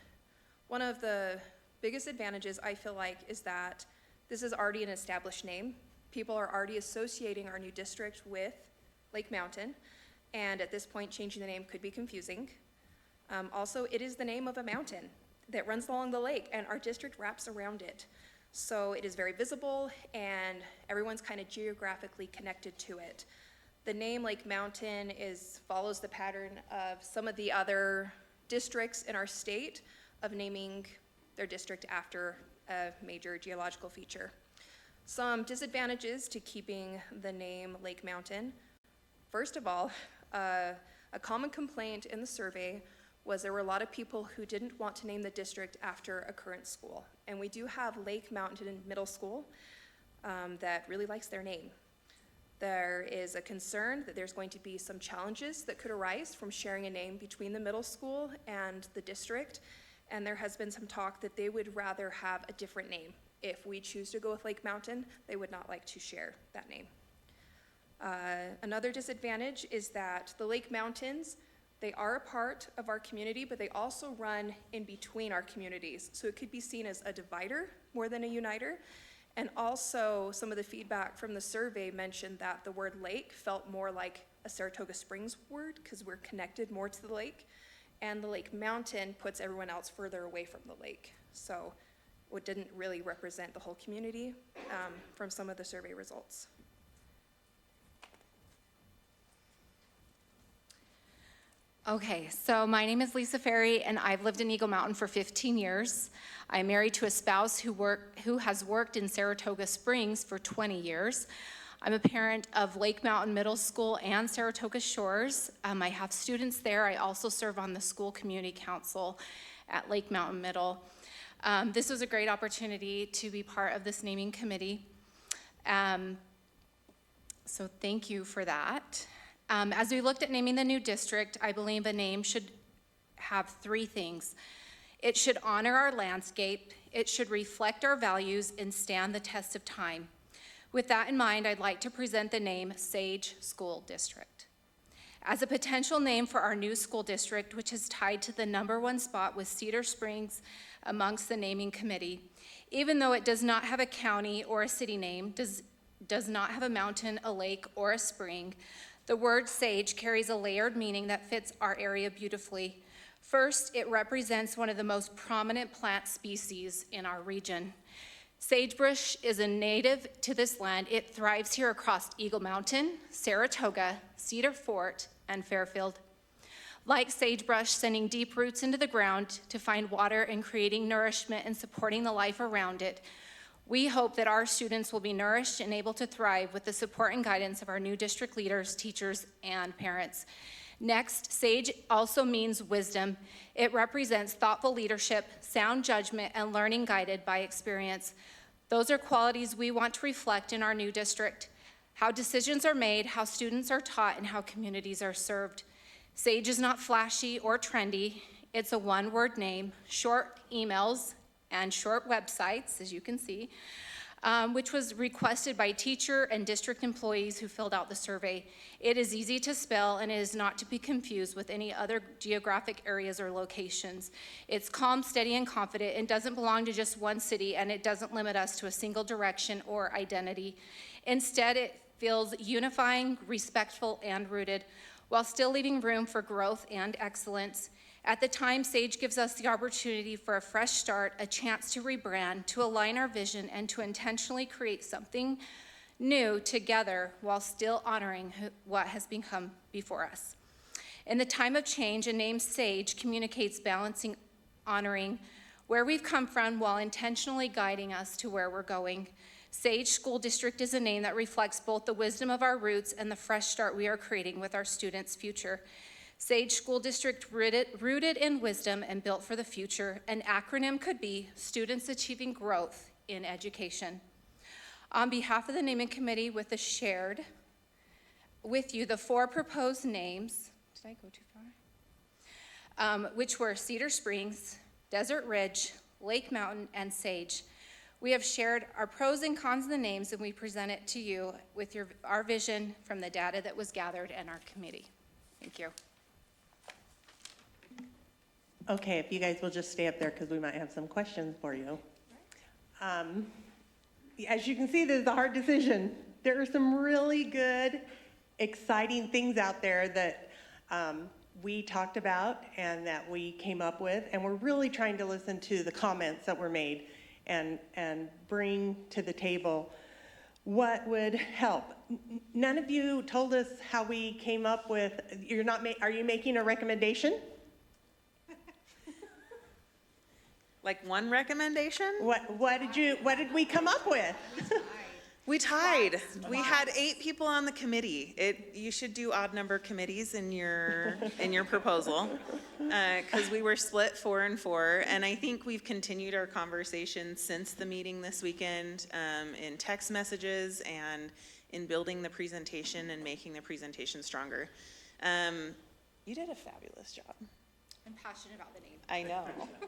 One of the biggest advantages, I feel like, is that this is already an established name. People are already associating our new district with Lake Mountain, and at this point, changing the name could be confusing. Also, it is the name of a mountain that runs along the lake, and our district wraps around it. So it is very visible, and everyone's kind of geographically connected to it. The name Lake Mountain follows the pattern of some of the other districts in our state of naming their district after a major geological feature. Some disadvantages to keeping the name Lake Mountain. First of all, a common complaint in the survey was there were a lot of people who didn't want to name the district after a current school. And we do have Lake Mountain Middle School that really likes their name. There is a concern that there's going to be some challenges that could arise from sharing a name between the middle school and the district. And there has been some talk that they would rather have a different name. If we choose to go with Lake Mountain, they would not like to share that name. Another disadvantage is that the Lake Mountains, they are a part of our community, but they also run in between our communities. So it could be seen as a divider more than a uniter. And also, some of the feedback from the survey mentioned that the word lake felt more like a Saratoga Springs word because we're connected more to the lake. And the lake mountain puts everyone else further away from the lake. So it didn't really represent the whole community from some of the survey results. Okay, so my name is Lisa Ferry, and I've lived in Eagle Mountain for 15 years. I'm married to a spouse who has worked in Saratoga Springs for 20 years. I'm a parent of Lake Mountain Middle School and Saratoga Shores. I have students there. I also serve on the school community council at Lake Mountain Middle. This was a great opportunity to be part of this naming committee. So thank you for that. As we looked at naming the new district, I believe a name should have three things. It should honor our landscape, it should reflect our values, and stand the test of time. With that in mind, I'd like to present the name Sage School District. As a potential name for our new school district, which is tied to the #1 spot with Cedar Springs amongst the naming committee, even though it does not have a county or a city name, does not have a mountain, a lake, or a spring, the word sage carries a layered meaning that fits our area beautifully. First, it represents one of the most prominent plant species in our region. Sagebrush is a native to this land. It thrives here across Eagle Mountain, Saratoga, Cedar Fort, and Fairfield. Like sagebrush, sending deep roots into the ground to find water and creating nourishment and supporting the life around it, we hope that our students will be nourished and able to thrive with the support and guidance of our new district leaders, teachers, and parents. Next, sage also means wisdom. It represents thoughtful leadership, sound judgment, and learning guided by experience. Those are qualities we want to reflect in our new district. How decisions are made, how students are taught, and how communities are served. Sage is not flashy or trendy. It's a one-word name, short emails, and short websites, as you can see, which was requested by teacher and district employees who filled out the survey. It is easy to spell and it is not to be confused with any other geographic areas or locations. It's calm, steady, and confident, and doesn't belong to just one city, and it doesn't limit us to a single direction or identity. Instead, it feels unifying, respectful, and rooted, while still leaving room for growth and excellence. At the time, Sage gives us the opportunity for a fresh start, a chance to rebrand, to align our vision, and to intentionally create something new together while still honoring what has become before us. In the time of change, a name Sage communicates balancing, honoring where we've come from while intentionally guiding us to where we're going. Sage School District is a name that reflects both the wisdom of our roots and the fresh start we are creating with our students' future. Sage School District, rooted in wisdom and built for the future. An acronym could be Students Achieving Growth in Education. On behalf of the naming committee, shared with you the 4 proposed names. Did I go too far? Which were Cedar Springs, Desert Ridge, Lake Mountain, and Sage. We have shared our pros and cons of the names, and we present it to you with our vision from the data that was gathered in our committee. Thank you. Okay, if you guys will just stay up there because we might have some questions for you. As you can see, this is a hard decision. There are some really good, exciting things out there that we talked about and that we came up with, and we're really trying to listen to the comments that were made and bring to the table what would help. None of you told us how we came up with, are you making a recommendation? Like one recommendation? What did we come up with? We tied. We had 8 people on the committee. You should do odd number committees in your proposal, because we were split 4 and 4. And I think we've continued our conversation since the meeting this weekend, in text messages and in building the presentation and making the presentation stronger. You did a fabulous job. I'm passionate about the name.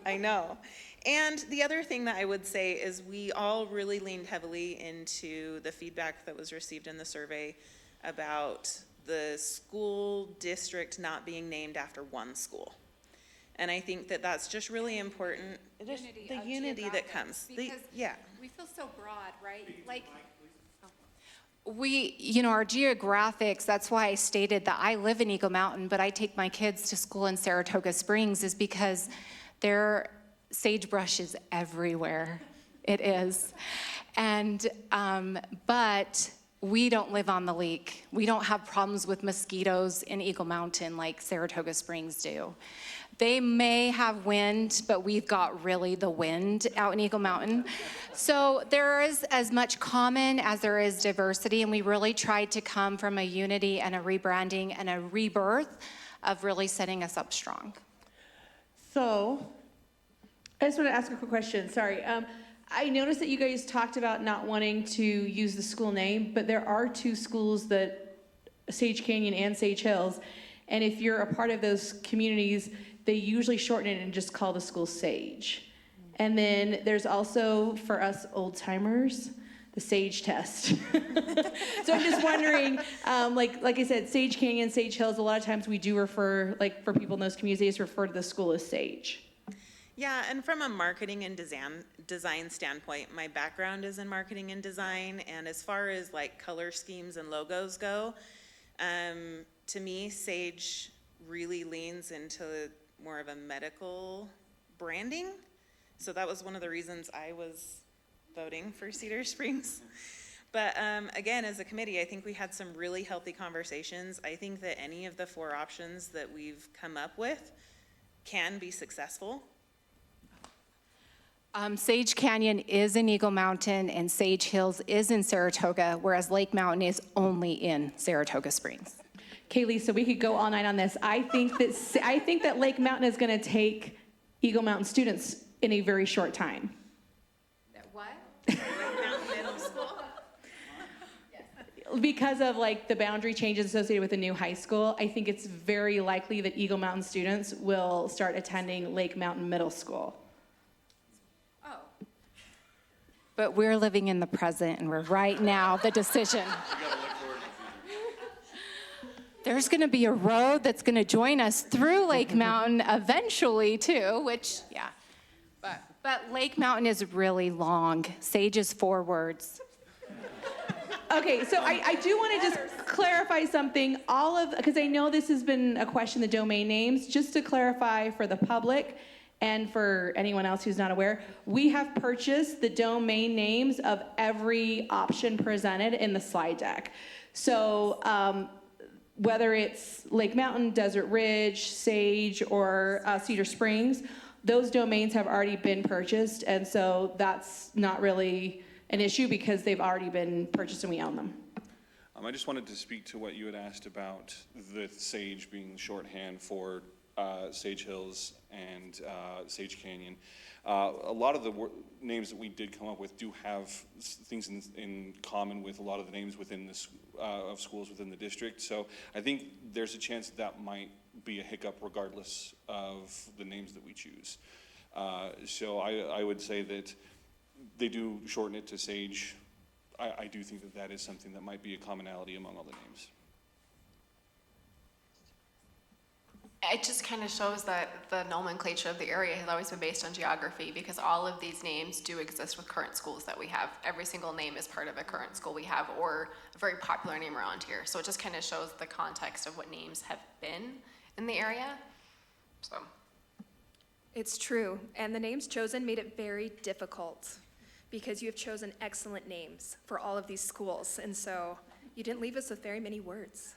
I know. And the other thing that I would say is we all really leaned heavily into the feedback that was received in the survey about the school district not being named after one school. And I think that that's just really important, just the unity that comes. Yeah. We feel so broad, right? Like, our geographics, that's why I stated that I live in Eagle Mountain, but I take my kids to school in Saratoga Springs, is because their sagebrush is everywhere. It is. And, but we don't live on the leak. We don't have problems with mosquitoes in Eagle Mountain like Saratoga Springs do. They may have wind, but we've got really the wind out in Eagle Mountain. So there is as much common as there is diversity, and we really tried to come from a unity and a rebranding and a rebirth of really setting us up strong. So, I just want to ask a quick question, sorry. I noticed that you guys talked about not wanting to use the school name, but there are two schools that, Sage Canyon and Sage Hills, and if you're a part of those communities, they usually shorten it and just call the school Sage. And then there's also, for us old timers, the SAGE test. So I'm just wondering, like I said, Sage Canyon, Sage Hills, a lot of times we do refer, like for people in those communities, they just refer to the school as Sage. Yeah, and from a marketing and design standpoint, my background is in marketing and design, and as far as like color schemes and logos go, to me, Sage really leans into more of a medical branding. So that was one of the reasons I was voting for Cedar Springs. But again, as a committee, I think we had some really healthy conversations. I think that any of the 4 options that we've come up with can be successful. Sage Canyon is in Eagle Mountain and Sage Hills is in Saratoga, whereas Lake Mountain is only in Saratoga Springs. Kaylee, so we could go all night on this. I think that Lake Mountain is going to take Eagle Mountain students in a very short time. What? Lake Mountain Middle School? Because of like the boundary changes associated with the new high school, I think it's very likely that Eagle Mountain students will start attending Lake Mountain Middle School. Oh. But we're living in the present and we're right now the decision. There's going to be a road that's going to join us through Lake Mountain eventually too, which, yeah. But Lake Mountain is really long. Sage is 4 words. Okay, so I do want to just clarify something. Because I know this has been a question, the domain names, just to clarify for the public and for anyone else who's not aware, we have purchased the domain names of every option presented in the slide deck. So whether it's Lake Mountain, Desert Ridge, Sage, or Cedar Springs, those domains have already been purchased, and so that's not really an issue because they've already been purchased and we own them. I just wanted to speak to what you had asked about the Sage being shorthand for Sage Hills and Sage Canyon. A lot of the names that we did come up with do have things in common with a lot of the names within this of schools within the district. So I think there's a chance that might be a hiccup regardless of the names that we choose. So I would say that they do shorten it to Sage. I do think that that is something that might be a commonality among all the names. It just kind of shows that the nomenclature of the area has always been based on geography, because all of these names do exist with current schools that we have. Every single name is part of a current school we have or a very popular name around here. So it just kind of shows the context of what names have been in the area. So. It's true, and the names chosen made it very difficult because you have chosen excellent names for all of these schools, and so you didn't leave us with very many words.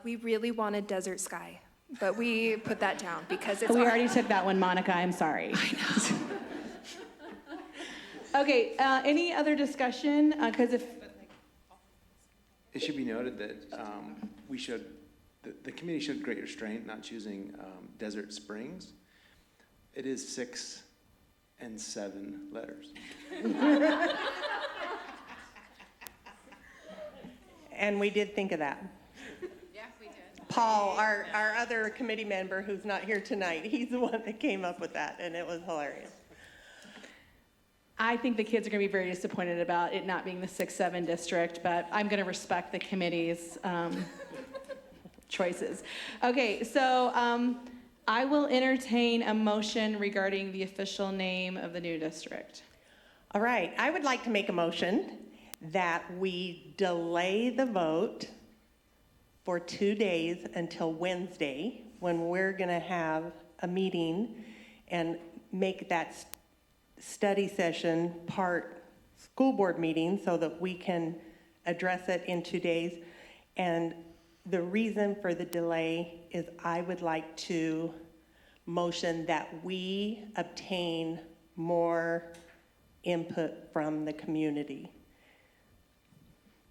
We really wanted Desert Sky, but we put that down because it's. We already took that one, Monica, I'm sorry. I know. Okay, any other discussion? Because if. It should be noted that the committee showed great restraint not choosing Desert Springs. It is 6 and 7 letters. And we did think of that. Yeah, we did. Paul, our other committee member who's not here tonight, he's the one that came up with that, and it was hilarious. I think the kids are going to be very disappointed about it not being the 6-7 district, but I'm going to respect the committee's choices. Okay, so I will entertain a motion regarding the official name of the new district. All right, I would like to make a motion that we delay the vote for 2 days until Wednesday, when we're going to have a meeting and make that study session part school board meeting so that we can address it in 2 days. And the reason for the delay is I would like to motion that we obtain more input from the community.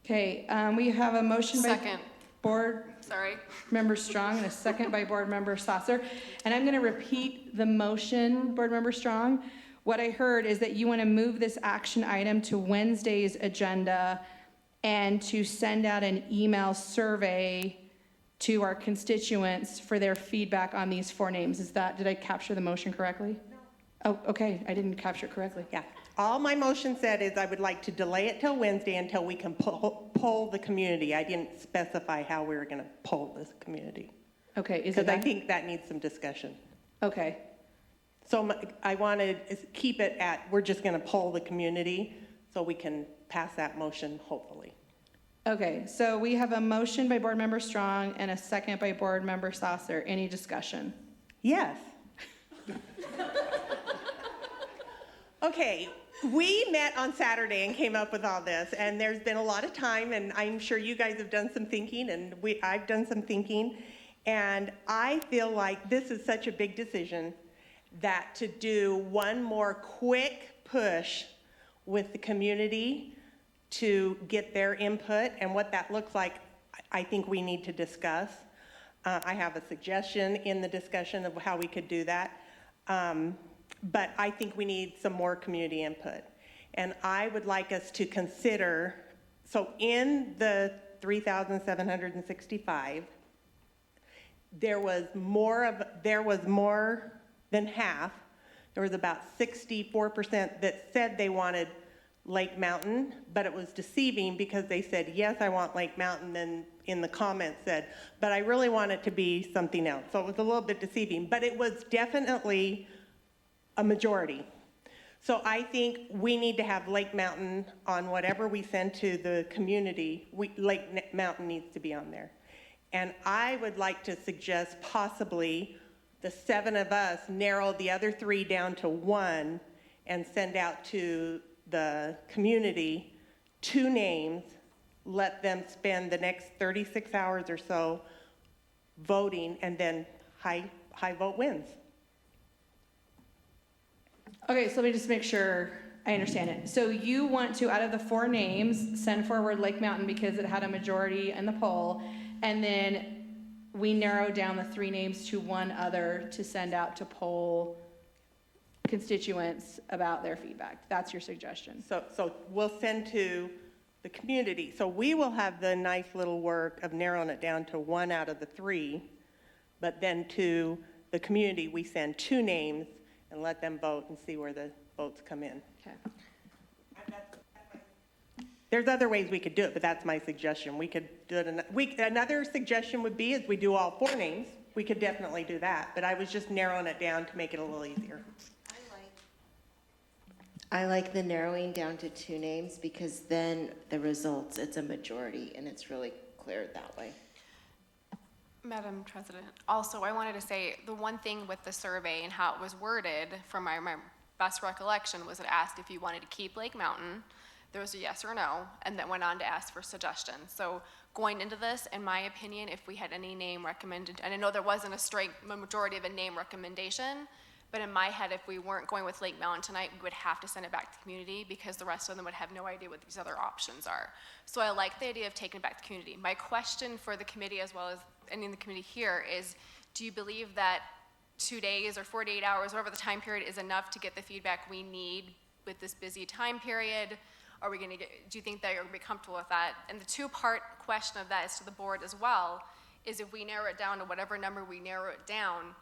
Okay, we have a motion by Second. Board Sorry. Member Strong and a second by Board Member Saucer. And I'm going to repeat the motion, Board Member Strong. What I heard is that you want to move this action item to Wednesday's agenda and to send out an email survey to our constituents for their feedback on these 4 names. Did I capture the motion correctly? No. Oh, okay, I didn't capture it correctly. Yeah, all my motion said is I would like to delay it till Wednesday until we can poll the community. I didn't specify how we were going to poll this community. Okay, is it Because I that? think that needs some discussion. Okay, So I want to keep it at, we're just going to poll the community so we can pass that motion, hopefully. okay, so we have a motion by Board Member Strong and a second by Board Member Saucer. Any discussion? Yes. Okay, we met on Saturday and came up with all this, and there's been a lot of time, and I'm sure you guys have done some thinking, and I've done some thinking, and I feel like this is such a big decision that to do one more quick push with the community to get their input and what that looks like, I think we need to discuss. I have a suggestion in the discussion of how we could do that. But I think we need some more community input. And I would like us to consider, so in the 3,765, there was more than half, there was about 64% that said they wanted Lake Mountain, but it was deceiving because they said, yes, I want Lake Mountain, then in the comments said, but I really want it to be something else. So it was a little bit deceiving, but it was definitely a majority. So I think we need to have Lake Mountain on whatever we send to the community. Lake Mountain needs to be on there. And I would like to suggest possibly the 7 of us narrow the other 3 down to 1 and send out to the community 2 names, let them spend the next 36 hours or so voting, and then high vote wins. Okay, so let me just make sure I understand it. So you want to, out of the 4 names, send forward Lake Mountain because it had a majority in the poll, and then we narrow down the 3 names to 1 other to send out to poll constituents about their feedback. That's your suggestion. So we'll send to the community. So we will have the nice little work of narrowing it down to 1 out of the 3, but then to the community, we send 2 names and let them vote and see where the votes come in. Okay. There's other ways we could do it, but that's my suggestion. We could do it, another suggestion would be is we do all 4 names. We could definitely do that, but I was just narrowing it down to make it a little easier. I like the narrowing down to 2 names because then the results, it's a majority and it's really clear that way. Madam President, also, I wanted to say, the one thing with the survey and how it was worded, from my best recollection, was it asked if you wanted to keep Lake Mountain. There was a yes or no, and then went on to ask for suggestions. So going into this, in my opinion, if we had any name recommended, and I know there wasn't a straight majority of a name recommendation, but in my head, if we weren't going with Lake Mountain tonight, we would have to send it back to the community because the rest of them would have no idea what these other options are. So I like the idea of taking it back to the community. My question for the committee, as well as any in the committee here, is do you believe that 2 days or 48 hours, whatever the time period, is enough to get the feedback we need with this busy time period? Are we going to do you think that you're going to be comfortable with that? And the 2-part question of that is to the board as well, is if we narrow it down to whatever number we narrow it down,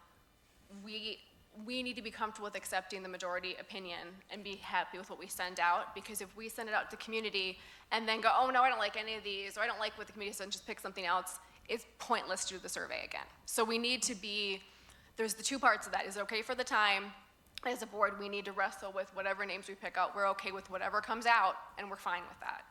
we need to be comfortable with accepting the majority opinion and be happy with what we send out, because if we send it out to the community and then go, oh no, I don't like any of these, or I don't like what the committee said, and just pick something else, it's pointless to do the survey again. So we need to be, there's the two parts of that. Is it okay for the time? As a board, we need to wrestle with whatever names we pick out. We're okay with whatever comes out, and we're fine with that.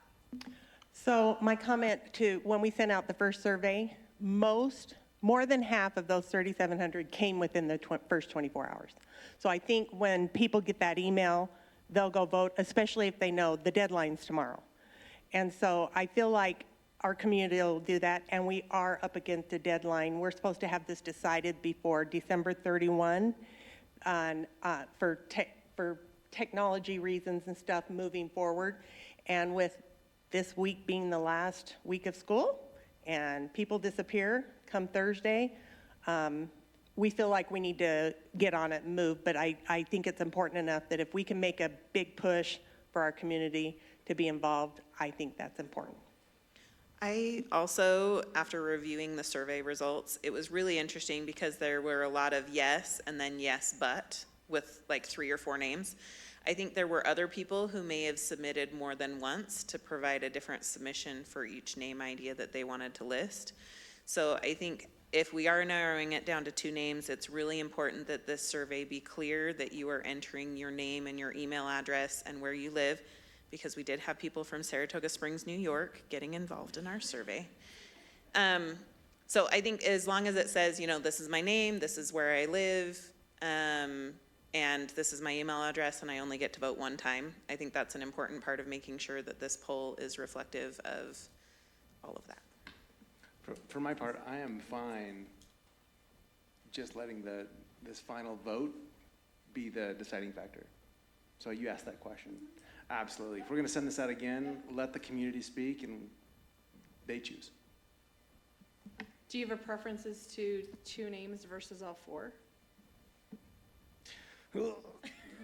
So my comment to, when we sent out the first survey, more than half of those 3,700 came within the first 24 hours. So I think when people get that email, they'll go vote, especially if they know the deadline's tomorrow. And so I feel like our community will do that, and we are up against a deadline. We're supposed to have this decided before December 31 on, for technology reasons and stuff moving forward. And with this week being the last week of school and people disappear come Thursday, we feel like we need to get on it and move. But I think it's important enough that if we can make a big push for our community to be involved, I think that's important. I also, after reviewing the survey results, it was really interesting because there were a lot of yes and then yes, but with like 3 or 4 names. I think there were other people who may have submitted more than once to provide a different submission for each name idea that they wanted to list. So I think if we are narrowing it down to 2 names, it's really important that this survey be clear that you are entering your name and your email address and where you live, because we did have people from Saratoga Springs, New York getting involved in our survey. So I think as long as it says, you know, this is my name, this is where I live, and this is my email address, and I only get to vote 1 time, I think that's an important part of making sure that this poll is reflective of all of that. For my part, I am fine just letting this final vote be the deciding factor. So you asked that question. Absolutely. If we're going to send this out again, let the community speak and they choose. Do you have a preferences to 2 names versus all 4? Sorry,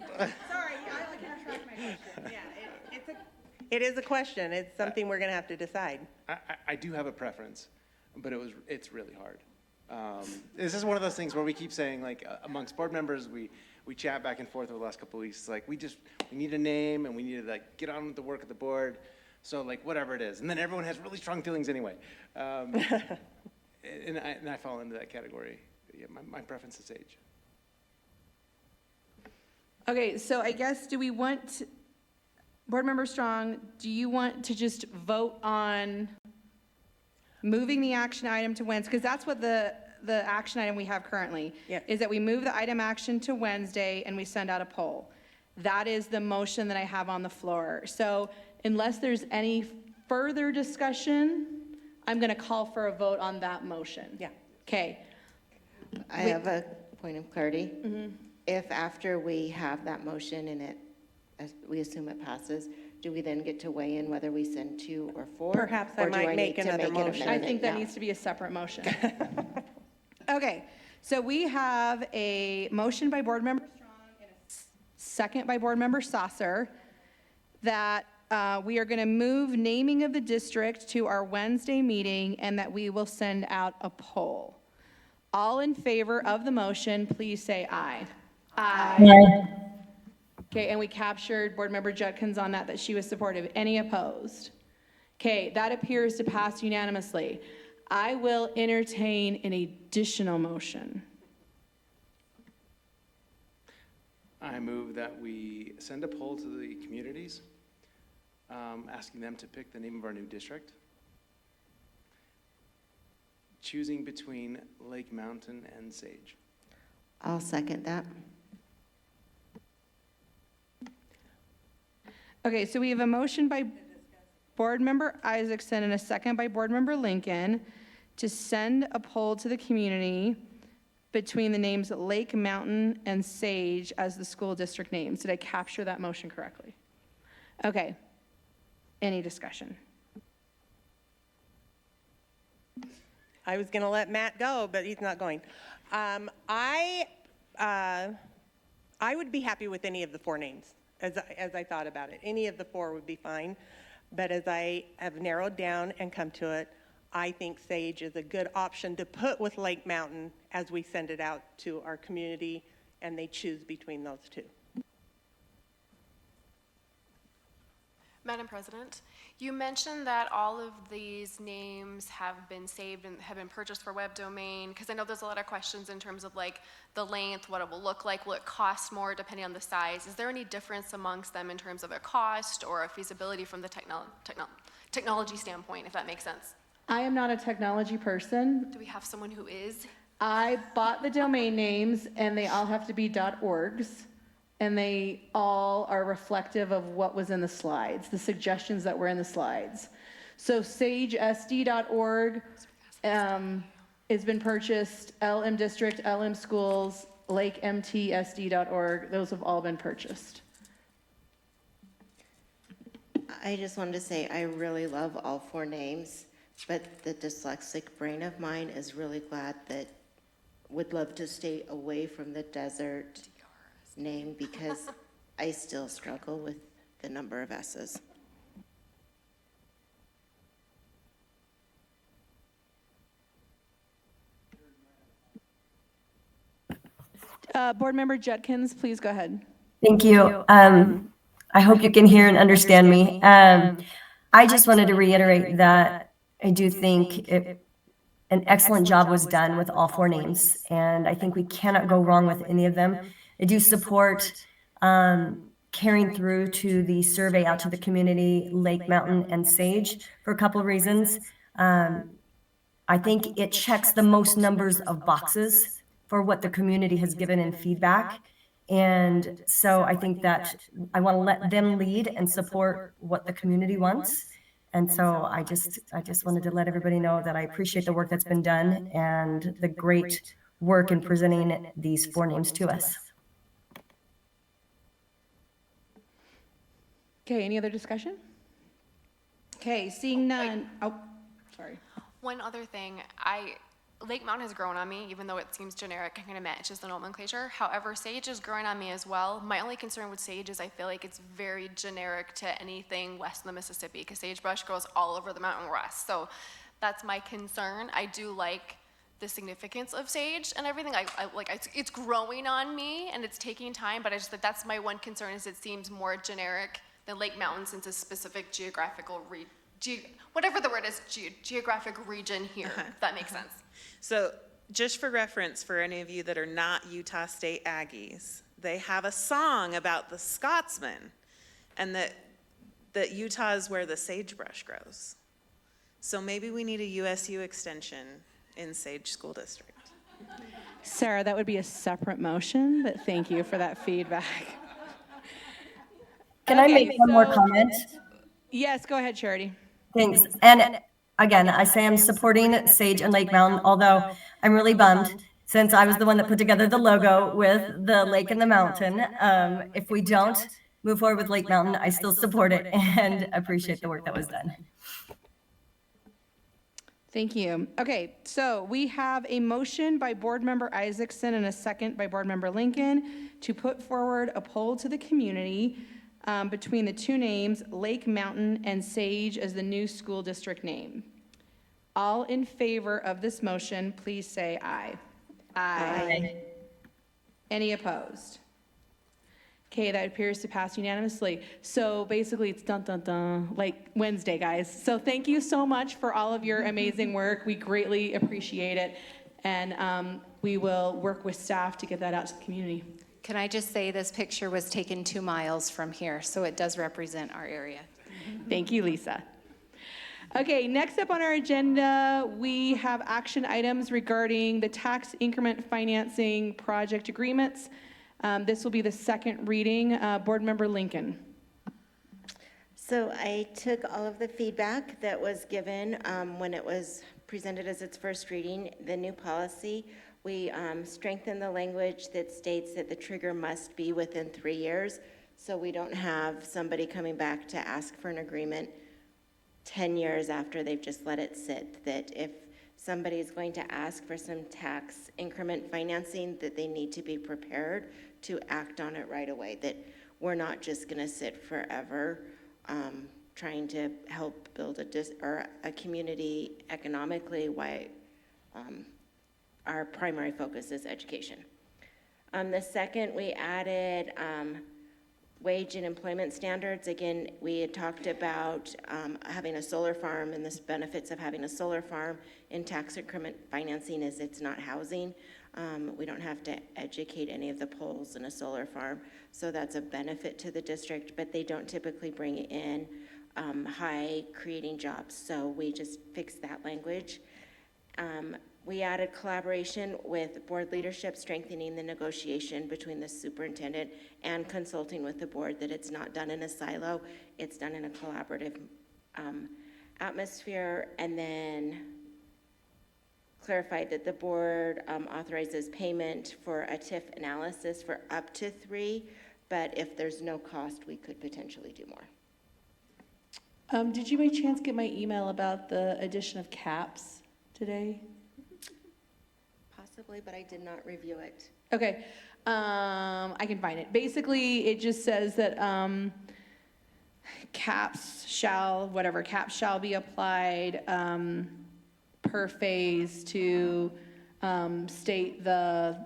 I can't track my question. Yeah, It is a question. It's something we're going to have to decide. I do have a preference, but it's really hard. This is one of those things where we keep saying, like, amongst board members, we chat back and forth over the last couple of weeks. It's like, we need a name, and we need to, like, get on with the work of the board. So, like, whatever it is. And then everyone has really strong feelings anyway. And I fall into that category. Yeah, my preference is Sage. Okay, so I guess, do we want, Board Member Strong, do you want to just vote on moving the action item to Wednesday? Because that's what the action item we have currently, is that we move the item action to Wednesday and we send out a poll. That is the motion that I have on the floor. So unless there's any further discussion, I'm going to call for a vote on that motion. Yeah. Okay. I have a point of clarity. If after we have that motion and we assume it passes, do we then get to weigh in whether we send 2 or 4? Perhaps I might make another motion. I think that needs to be a separate motion. Okay, so we have a motion by Board Member Strong and a second by Board Member Saucer that we are going to move naming of the district to our Wednesday meeting and that we will send out a poll. All in favor of the motion, please say aye. Aye. Okay, and we captured Board Member Judkins on that she was supportive. Any opposed? Okay, that appears to pass unanimously. I will entertain an additional motion. I move that we send a poll to the communities, asking them to pick the name of our new district, choosing between Lake Mountain and Sage. I'll second that. Okay, so we have a motion by Board Member Isaacson and a second by Board Member Lincoln to send a poll to the community between the names Lake Mountain and Sage as the school district names. Did I capture that motion correctly? Okay. Any discussion? I was going to let Matt go, but he's not going. I would be happy with any of the 4 names as I thought about it. Any of the 4 would be fine. But as I have narrowed down and come to it, I think Sage is a good option to put with Lake Mountain as we send it out to our community and they choose between those 2. Madam President, you mentioned that all of these names have been saved and have been purchased for web domain, because I know there's a lot of questions in terms of like the length, what it will look like, will it cost more depending on the size? Is there any difference amongst them in terms of a cost or a feasibility from the technology standpoint, if that makes sense? I am not a technology person. Do we have someone who is? I bought the domain names and they all have to be .orgs. And they all are reflective of what was in the slides, the suggestions that were in the slides. So sagesd.org has been purchased, LM District, LM Schools, lakemtsd.org, those have all been purchased. I just wanted to say I really love all 4 names, but the dyslexic brain of mine is really glad that would love to stay away from the desert name because I still struggle with the number of S's. Board Member Judkins, please go ahead. Thank you. I hope you can hear and understand me. I just wanted to reiterate that I do think an excellent job was done with all 4 names, and I think we cannot go wrong with any of them. I do support carrying through to the survey out to the community, Lake Mountain and Sage, for a couple of reasons. I think it checks the most numbers of boxes for what the community has given in feedback. And so I think that I want to let them lead and support what the community wants. And so I just wanted to let everybody know that I appreciate the work that's been done and the great work in presenting these 4 names to us. Okay, any other discussion? Okay, seeing none. Oh, sorry. One other thing, Lake Mountain has grown on me, even though it seems generic and kind of matches the nomenclature. However, Sage is growing on me as well. My only concern with Sage is I feel like it's very generic to anything west of the Mississippi, because sagebrush grows all over the Mountain West. So that's my concern. I do like the significance of sage and everything. It's growing on me and it's taking time, but I just think that's my one concern, is it seems more generic than Lake Mountain, since it's a specific geographical whatever the word is, geographic region here, if that makes sense. So just for reference, for any of you that are not Utah State Aggies, they have a song about the Scotsman and that Utah is where the sagebrush grows. So maybe we need a USU extension in Sage School District. Sarah, that would be a separate motion, but thank you for that feedback. Can I make one more comment? Yes, go ahead, Charity. Thanks. And again, I say I'm supporting Sage and Lake Mountain, although I'm really bummed since I was the one that put together the logo with the lake and the mountain. If we don't move forward with Lake Mountain, I still support it and appreciate the work that was done. Thank you. Okay, so we have a motion by Board Member Isaacson and a second by Board Member Lincoln to put forward a poll to the community between the 2 names, Lake Mountain and Sage, as the new school district name. All in favor of this motion, please say aye. Aye. Any opposed? Okay, that appears to pass unanimously. So basically it's dun dun dun, like Wednesday, guys. So thank you so much for all of your amazing work. We greatly appreciate it. And we will work with staff to get that out to the community. Can I just say this picture was taken 2 miles from here, so it does represent our area. Thank you, Lisa. Okay, next up on our agenda, we have action items regarding the tax increment financing project agreements. This will be the second reading. Board Member Lincoln. So I took all of the feedback that was given when it was presented as its first reading, the new policy. We strengthened the language that states that the trigger must be within 3 years, so we don't have somebody coming back to ask for an agreement 10 years after they've just let it sit, that if somebody is going to ask for some tax increment financing, that they need to be prepared to act on it right away, that we're not just going to sit forever trying to help build a community economically while our primary focus is education. The second, we added Wage and employment standards, again, we had talked about having a solar farm, and the benefits of having a solar farm in tax increment financing is it's not housing. We don't have to educate any of the poles in a solar farm, so that's a benefit to the district, but they don't typically bring in high creating jobs, so we just fixed that language. We added collaboration with board leadership, strengthening the negotiation between the superintendent and consulting with the board, that it's not done in a silo, it's done in a collaborative atmosphere. And then clarified that the board authorizes payment for a TIF analysis for up to 3, but if there's no cost, we could potentially do more. Did you by chance get my email about the addition of caps today? Possibly, but I did not review it. Okay, I can find it. Basically, it just says that caps shall be applied per phase to state the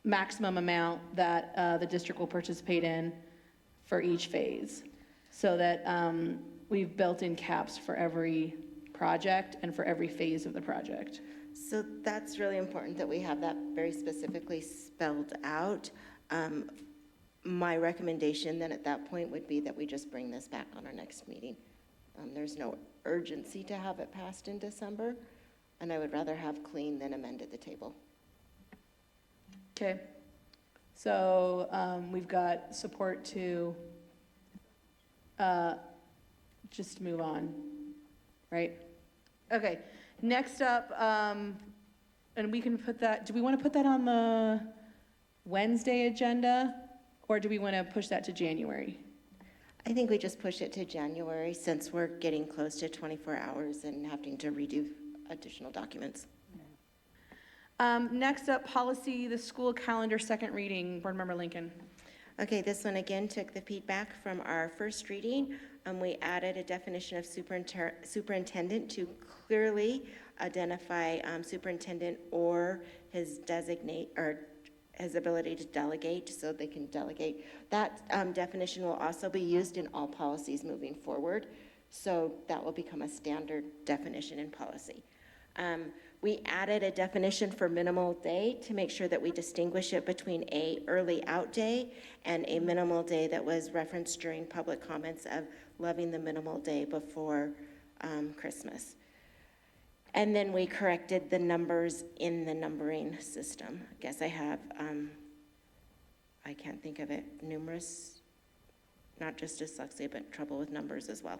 maximum amount that the district will participate in for each phase. So that we've built in caps for every project and for every phase of the project. So that's really important that we have that very specifically spelled out. My recommendation then at that point would be that we just bring this back on our next meeting. There's no urgency to have it passed in December, and I would rather have clean than amend at the table. Okay, so we've got support to just move on, right? Okay, next up, and we can put that, do we want to put that on the Wednesday agenda, or do we want to push that to January? I think we just push it to January, since we're getting close to 24 hours and having to redo additional documents. Next up, policy, the school calendar, second reading. Board Member Lincoln. Okay, this one again took the feedback from our first reading. We added a definition of superintendent to clearly identify superintendent or his designate, or his ability to delegate, so they can delegate. That definition will also be used in all policies moving forward, so that will become a standard definition in policy. We added a definition for minimal day to make sure that we distinguish it between a early out day and a minimal day that was referenced during public comments of loving the minimal day before Christmas. And then we corrected the numbers in the numbering system. I guess I have, I can't think of it, numerous, not just dyslexia, but trouble with numbers as well.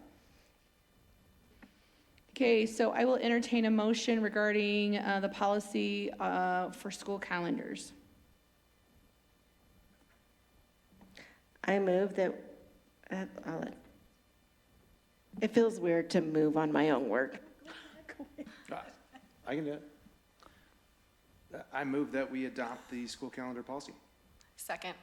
Okay, so I will entertain a motion regarding the policy for school calendars. I move that, it feels weird to move on my own work. I can do it. I move that we adopt the school calendar policy. Second.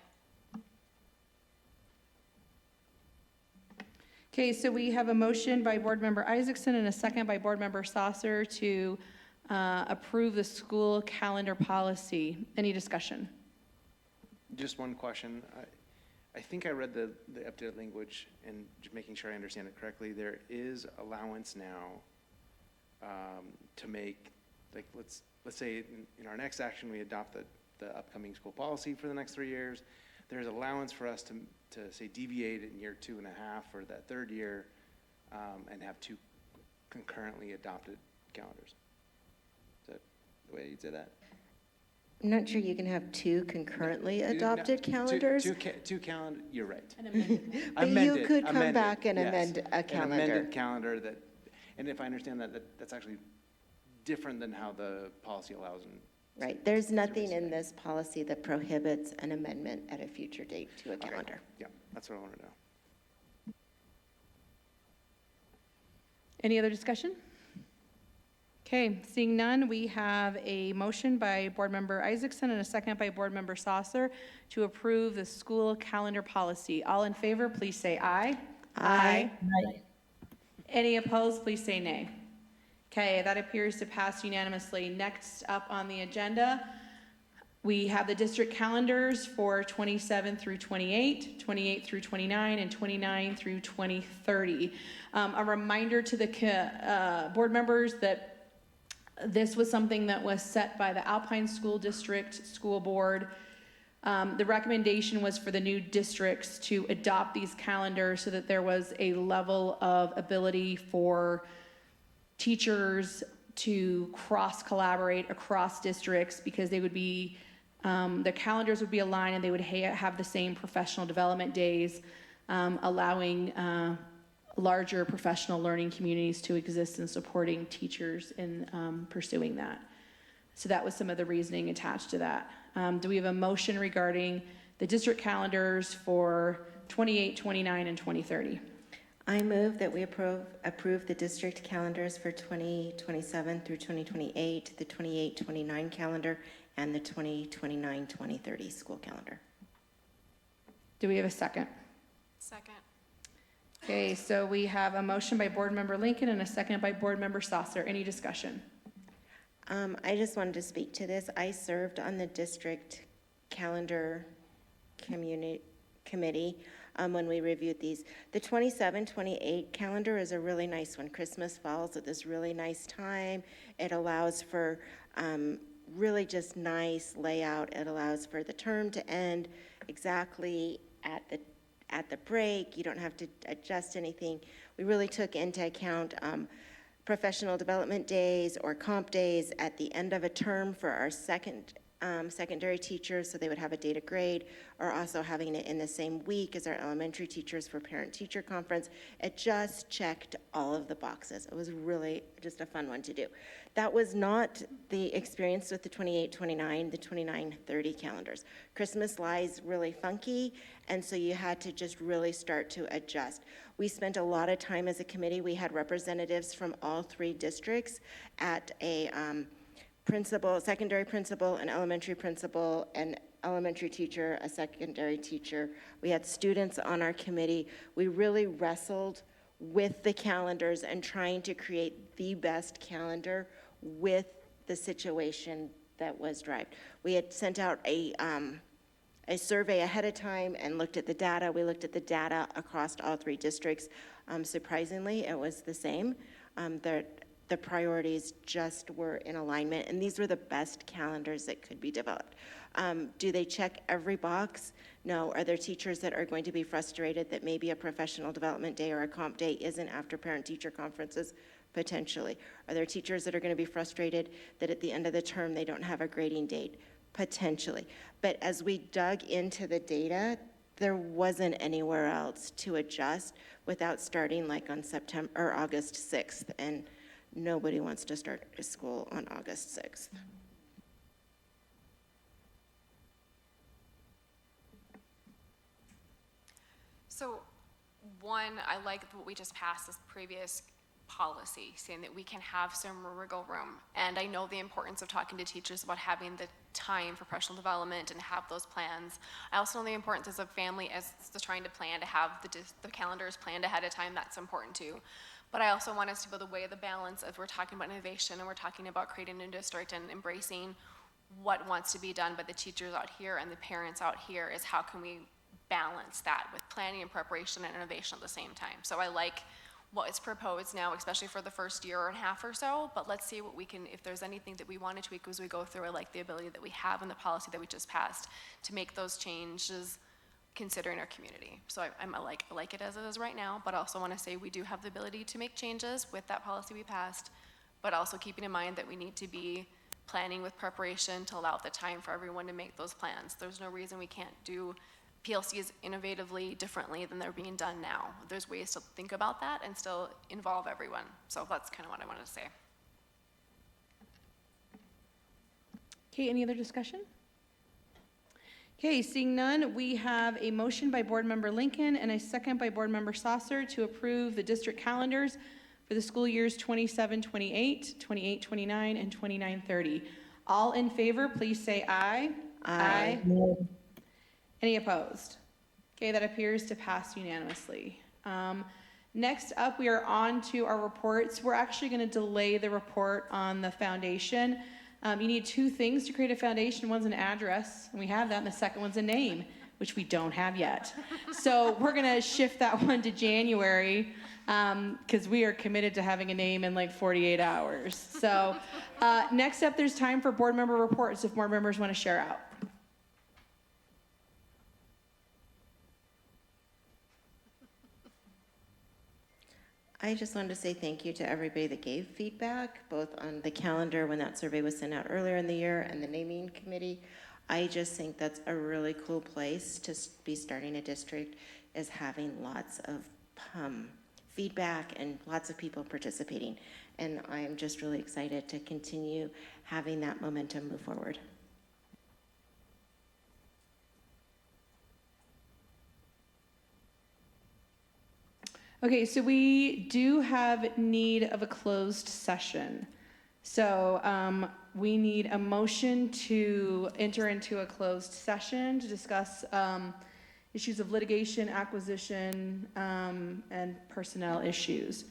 Okay, so we have a motion by Board Member Isaacson and a second by Board Member Saucer to approve the school calendar policy. Any discussion? Just one question. I think I read the updated language, and just making sure I understand it correctly, there is allowance now to make, like, let's say in our next action, we adopt the upcoming school policy for the next 3 years. There's allowance for us to say deviate in year 2.5 or that third year and have 2 concurrently adopted calendars. Is that the way you'd say that? I'm not sure you can have 2 concurrently adopted calendars. Two calendar, you're right. But you could come back and amend a An calendar. amended calendar that, and if I understand that, that's actually different than how the policy allows. Right, there's nothing in this policy that prohibits an amendment at a future date to a calendar. Yeah, that's what I want to know. Any other discussion? Okay, seeing none, we have a motion by Board Member Isaacson and a second by Board Member Saucer to approve the school calendar policy. All in favor, please say aye. Aye. Any opposed, please say nay. Okay, that appears to pass unanimously. Next up on the agenda, We have the district calendars for 27 through 28, 28 through 29, and 29 through 2030. A reminder to the board members that this was something that was set by the Alpine School District School Board. The recommendation was for the new districts to adopt these calendars so that there was a level of ability for teachers to cross-collaborate across districts, because they would be, their calendars would be aligned and they would have the same professional development days, allowing larger professional learning communities to exist and supporting teachers in pursuing that. So that was some of the reasoning attached to that. Do we have a motion regarding the district calendars for 28, 29, and 2030? I move that we approve the district calendars for 2027 through 2028, the 28-29 calendar, and the 2029-2030 school calendar. Do we have a second? Second. Okay, so we have a motion by Board Member Lincoln and a second by Board Member Saucer. Any discussion? I just wanted to speak to this. I served on the district calendar committee when we reviewed these. The 27-28 calendar is a really nice one. Christmas falls at this really nice time. It allows for really just nice layout. It allows for the term to end exactly at the break. You don't have to adjust anything. We really took into account professional development days or comp days at the end of a term for our secondary teachers, so they would have a data grade, or also having it in the same week as our elementary teachers for parent-teacher conference. It just checked all of the boxes. It was really just a fun one to do. That was not the experience with the 28-29, the 29-30 calendars. Christmas lies really funky, and so you had to just really start to adjust. We spent a lot of time as a committee. We had representatives from all three districts at a principal, secondary principal, an elementary principal, an elementary teacher, a secondary teacher. We had students on our committee. We really wrestled with the calendars and trying to create the best calendar with the situation that was derived. We had sent out a survey ahead of time and looked at the data. We looked at the data across all three districts. Surprisingly, it was the same. The priorities just were in alignment, and these were the best calendars that could be developed. Do they check every box? No. Are there teachers that are going to be frustrated that maybe a professional development day or a comp day isn't after parent-teacher conferences? Potentially. Are there teachers that are going to be frustrated that at the end of the term they don't have a grading date? Potentially. But as we dug into the data, there wasn't anywhere else to adjust without starting like on September or August 6th, and nobody wants to start school on August 6th. So one, I like what we just passed, this previous policy, saying that we can have some wiggle room. And I know the importance of talking to teachers about having the time for professional development and have those plans. I also know the importance as a family as to trying to plan to have the calendars planned ahead of time. That's important too. But I also want us to be able to weigh the balance as we're talking about innovation and we're talking about creating a new district and embracing what wants to be done by the teachers out here and the parents out here, is how can we balance that with planning and preparation and innovation at the same time. So I like what is proposed now, especially for the first year and a half or so, but let's see what we can, if there's anything that we want to tweak as we go through. I like the ability that we have in the policy that we just passed to make those changes considering our community. So I like it as it is right now, but I also want to say we do have the ability to make changes with that policy we passed, but also keeping in mind that we need to be planning with preparation to allow the time for everyone to make those plans. There's no reason we can't do PLCs innovatively differently than they're being done now. There's ways to think about that and still involve everyone. So that's kind of what I wanted to say. Okay, any other discussion? Okay, seeing none, we have a motion by Board Member Lincoln and a second by Board Member Saucer to approve the district calendars for the school years 27-28, 28-29, and 29-30. All in favor, please say aye. Aye. Any opposed? Okay, that appears to pass unanimously. Next up, we are on to our reports. We're actually going to delay the report on the foundation You need two things to create a foundation. One's an address, and we have that, and the second one's a name, which we don't have yet. So we're gonna shift that one to January, because we are committed to having a name in like 48 hours. So next up, there's time for board member reports if board members want to share out. I just wanted to say thank you to everybody that gave feedback, both on the calendar when that survey was sent out earlier in the year and the naming committee. I just think that's a really cool place to be starting a district, is having lots of feedback and lots of people participating. And I'm just really excited to continue having that momentum move forward. Okay, so we do have need of a closed session. So we need a motion to enter into a closed session to discuss issues of litigation, acquisition, and personnel issues.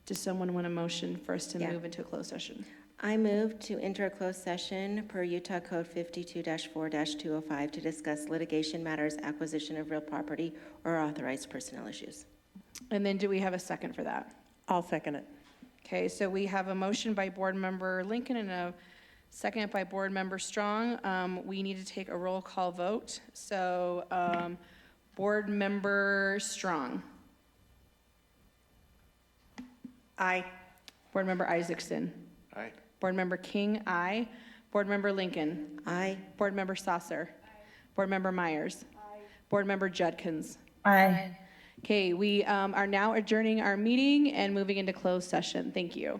Does someone want a motion for us to move into a closed session? I move to enter a closed session per Utah Code 52-4-205 to discuss litigation matters, acquisition of real property, or authorized personnel issues. And then do we have a second for that? I'll second it. Okay, so we have a motion by Board Member Lincoln and a second by Board Member Strong. We need to take a roll call vote. So Board Member Strong. Aye. Board Member Isaacson. Aye. Board Member King, aye. Board Member Lincoln. Aye. Board Member Saucer. Board Member Myers. Board Member Judkins. Aye. Okay, we are now adjourning our meeting and moving into closed session. Thank you.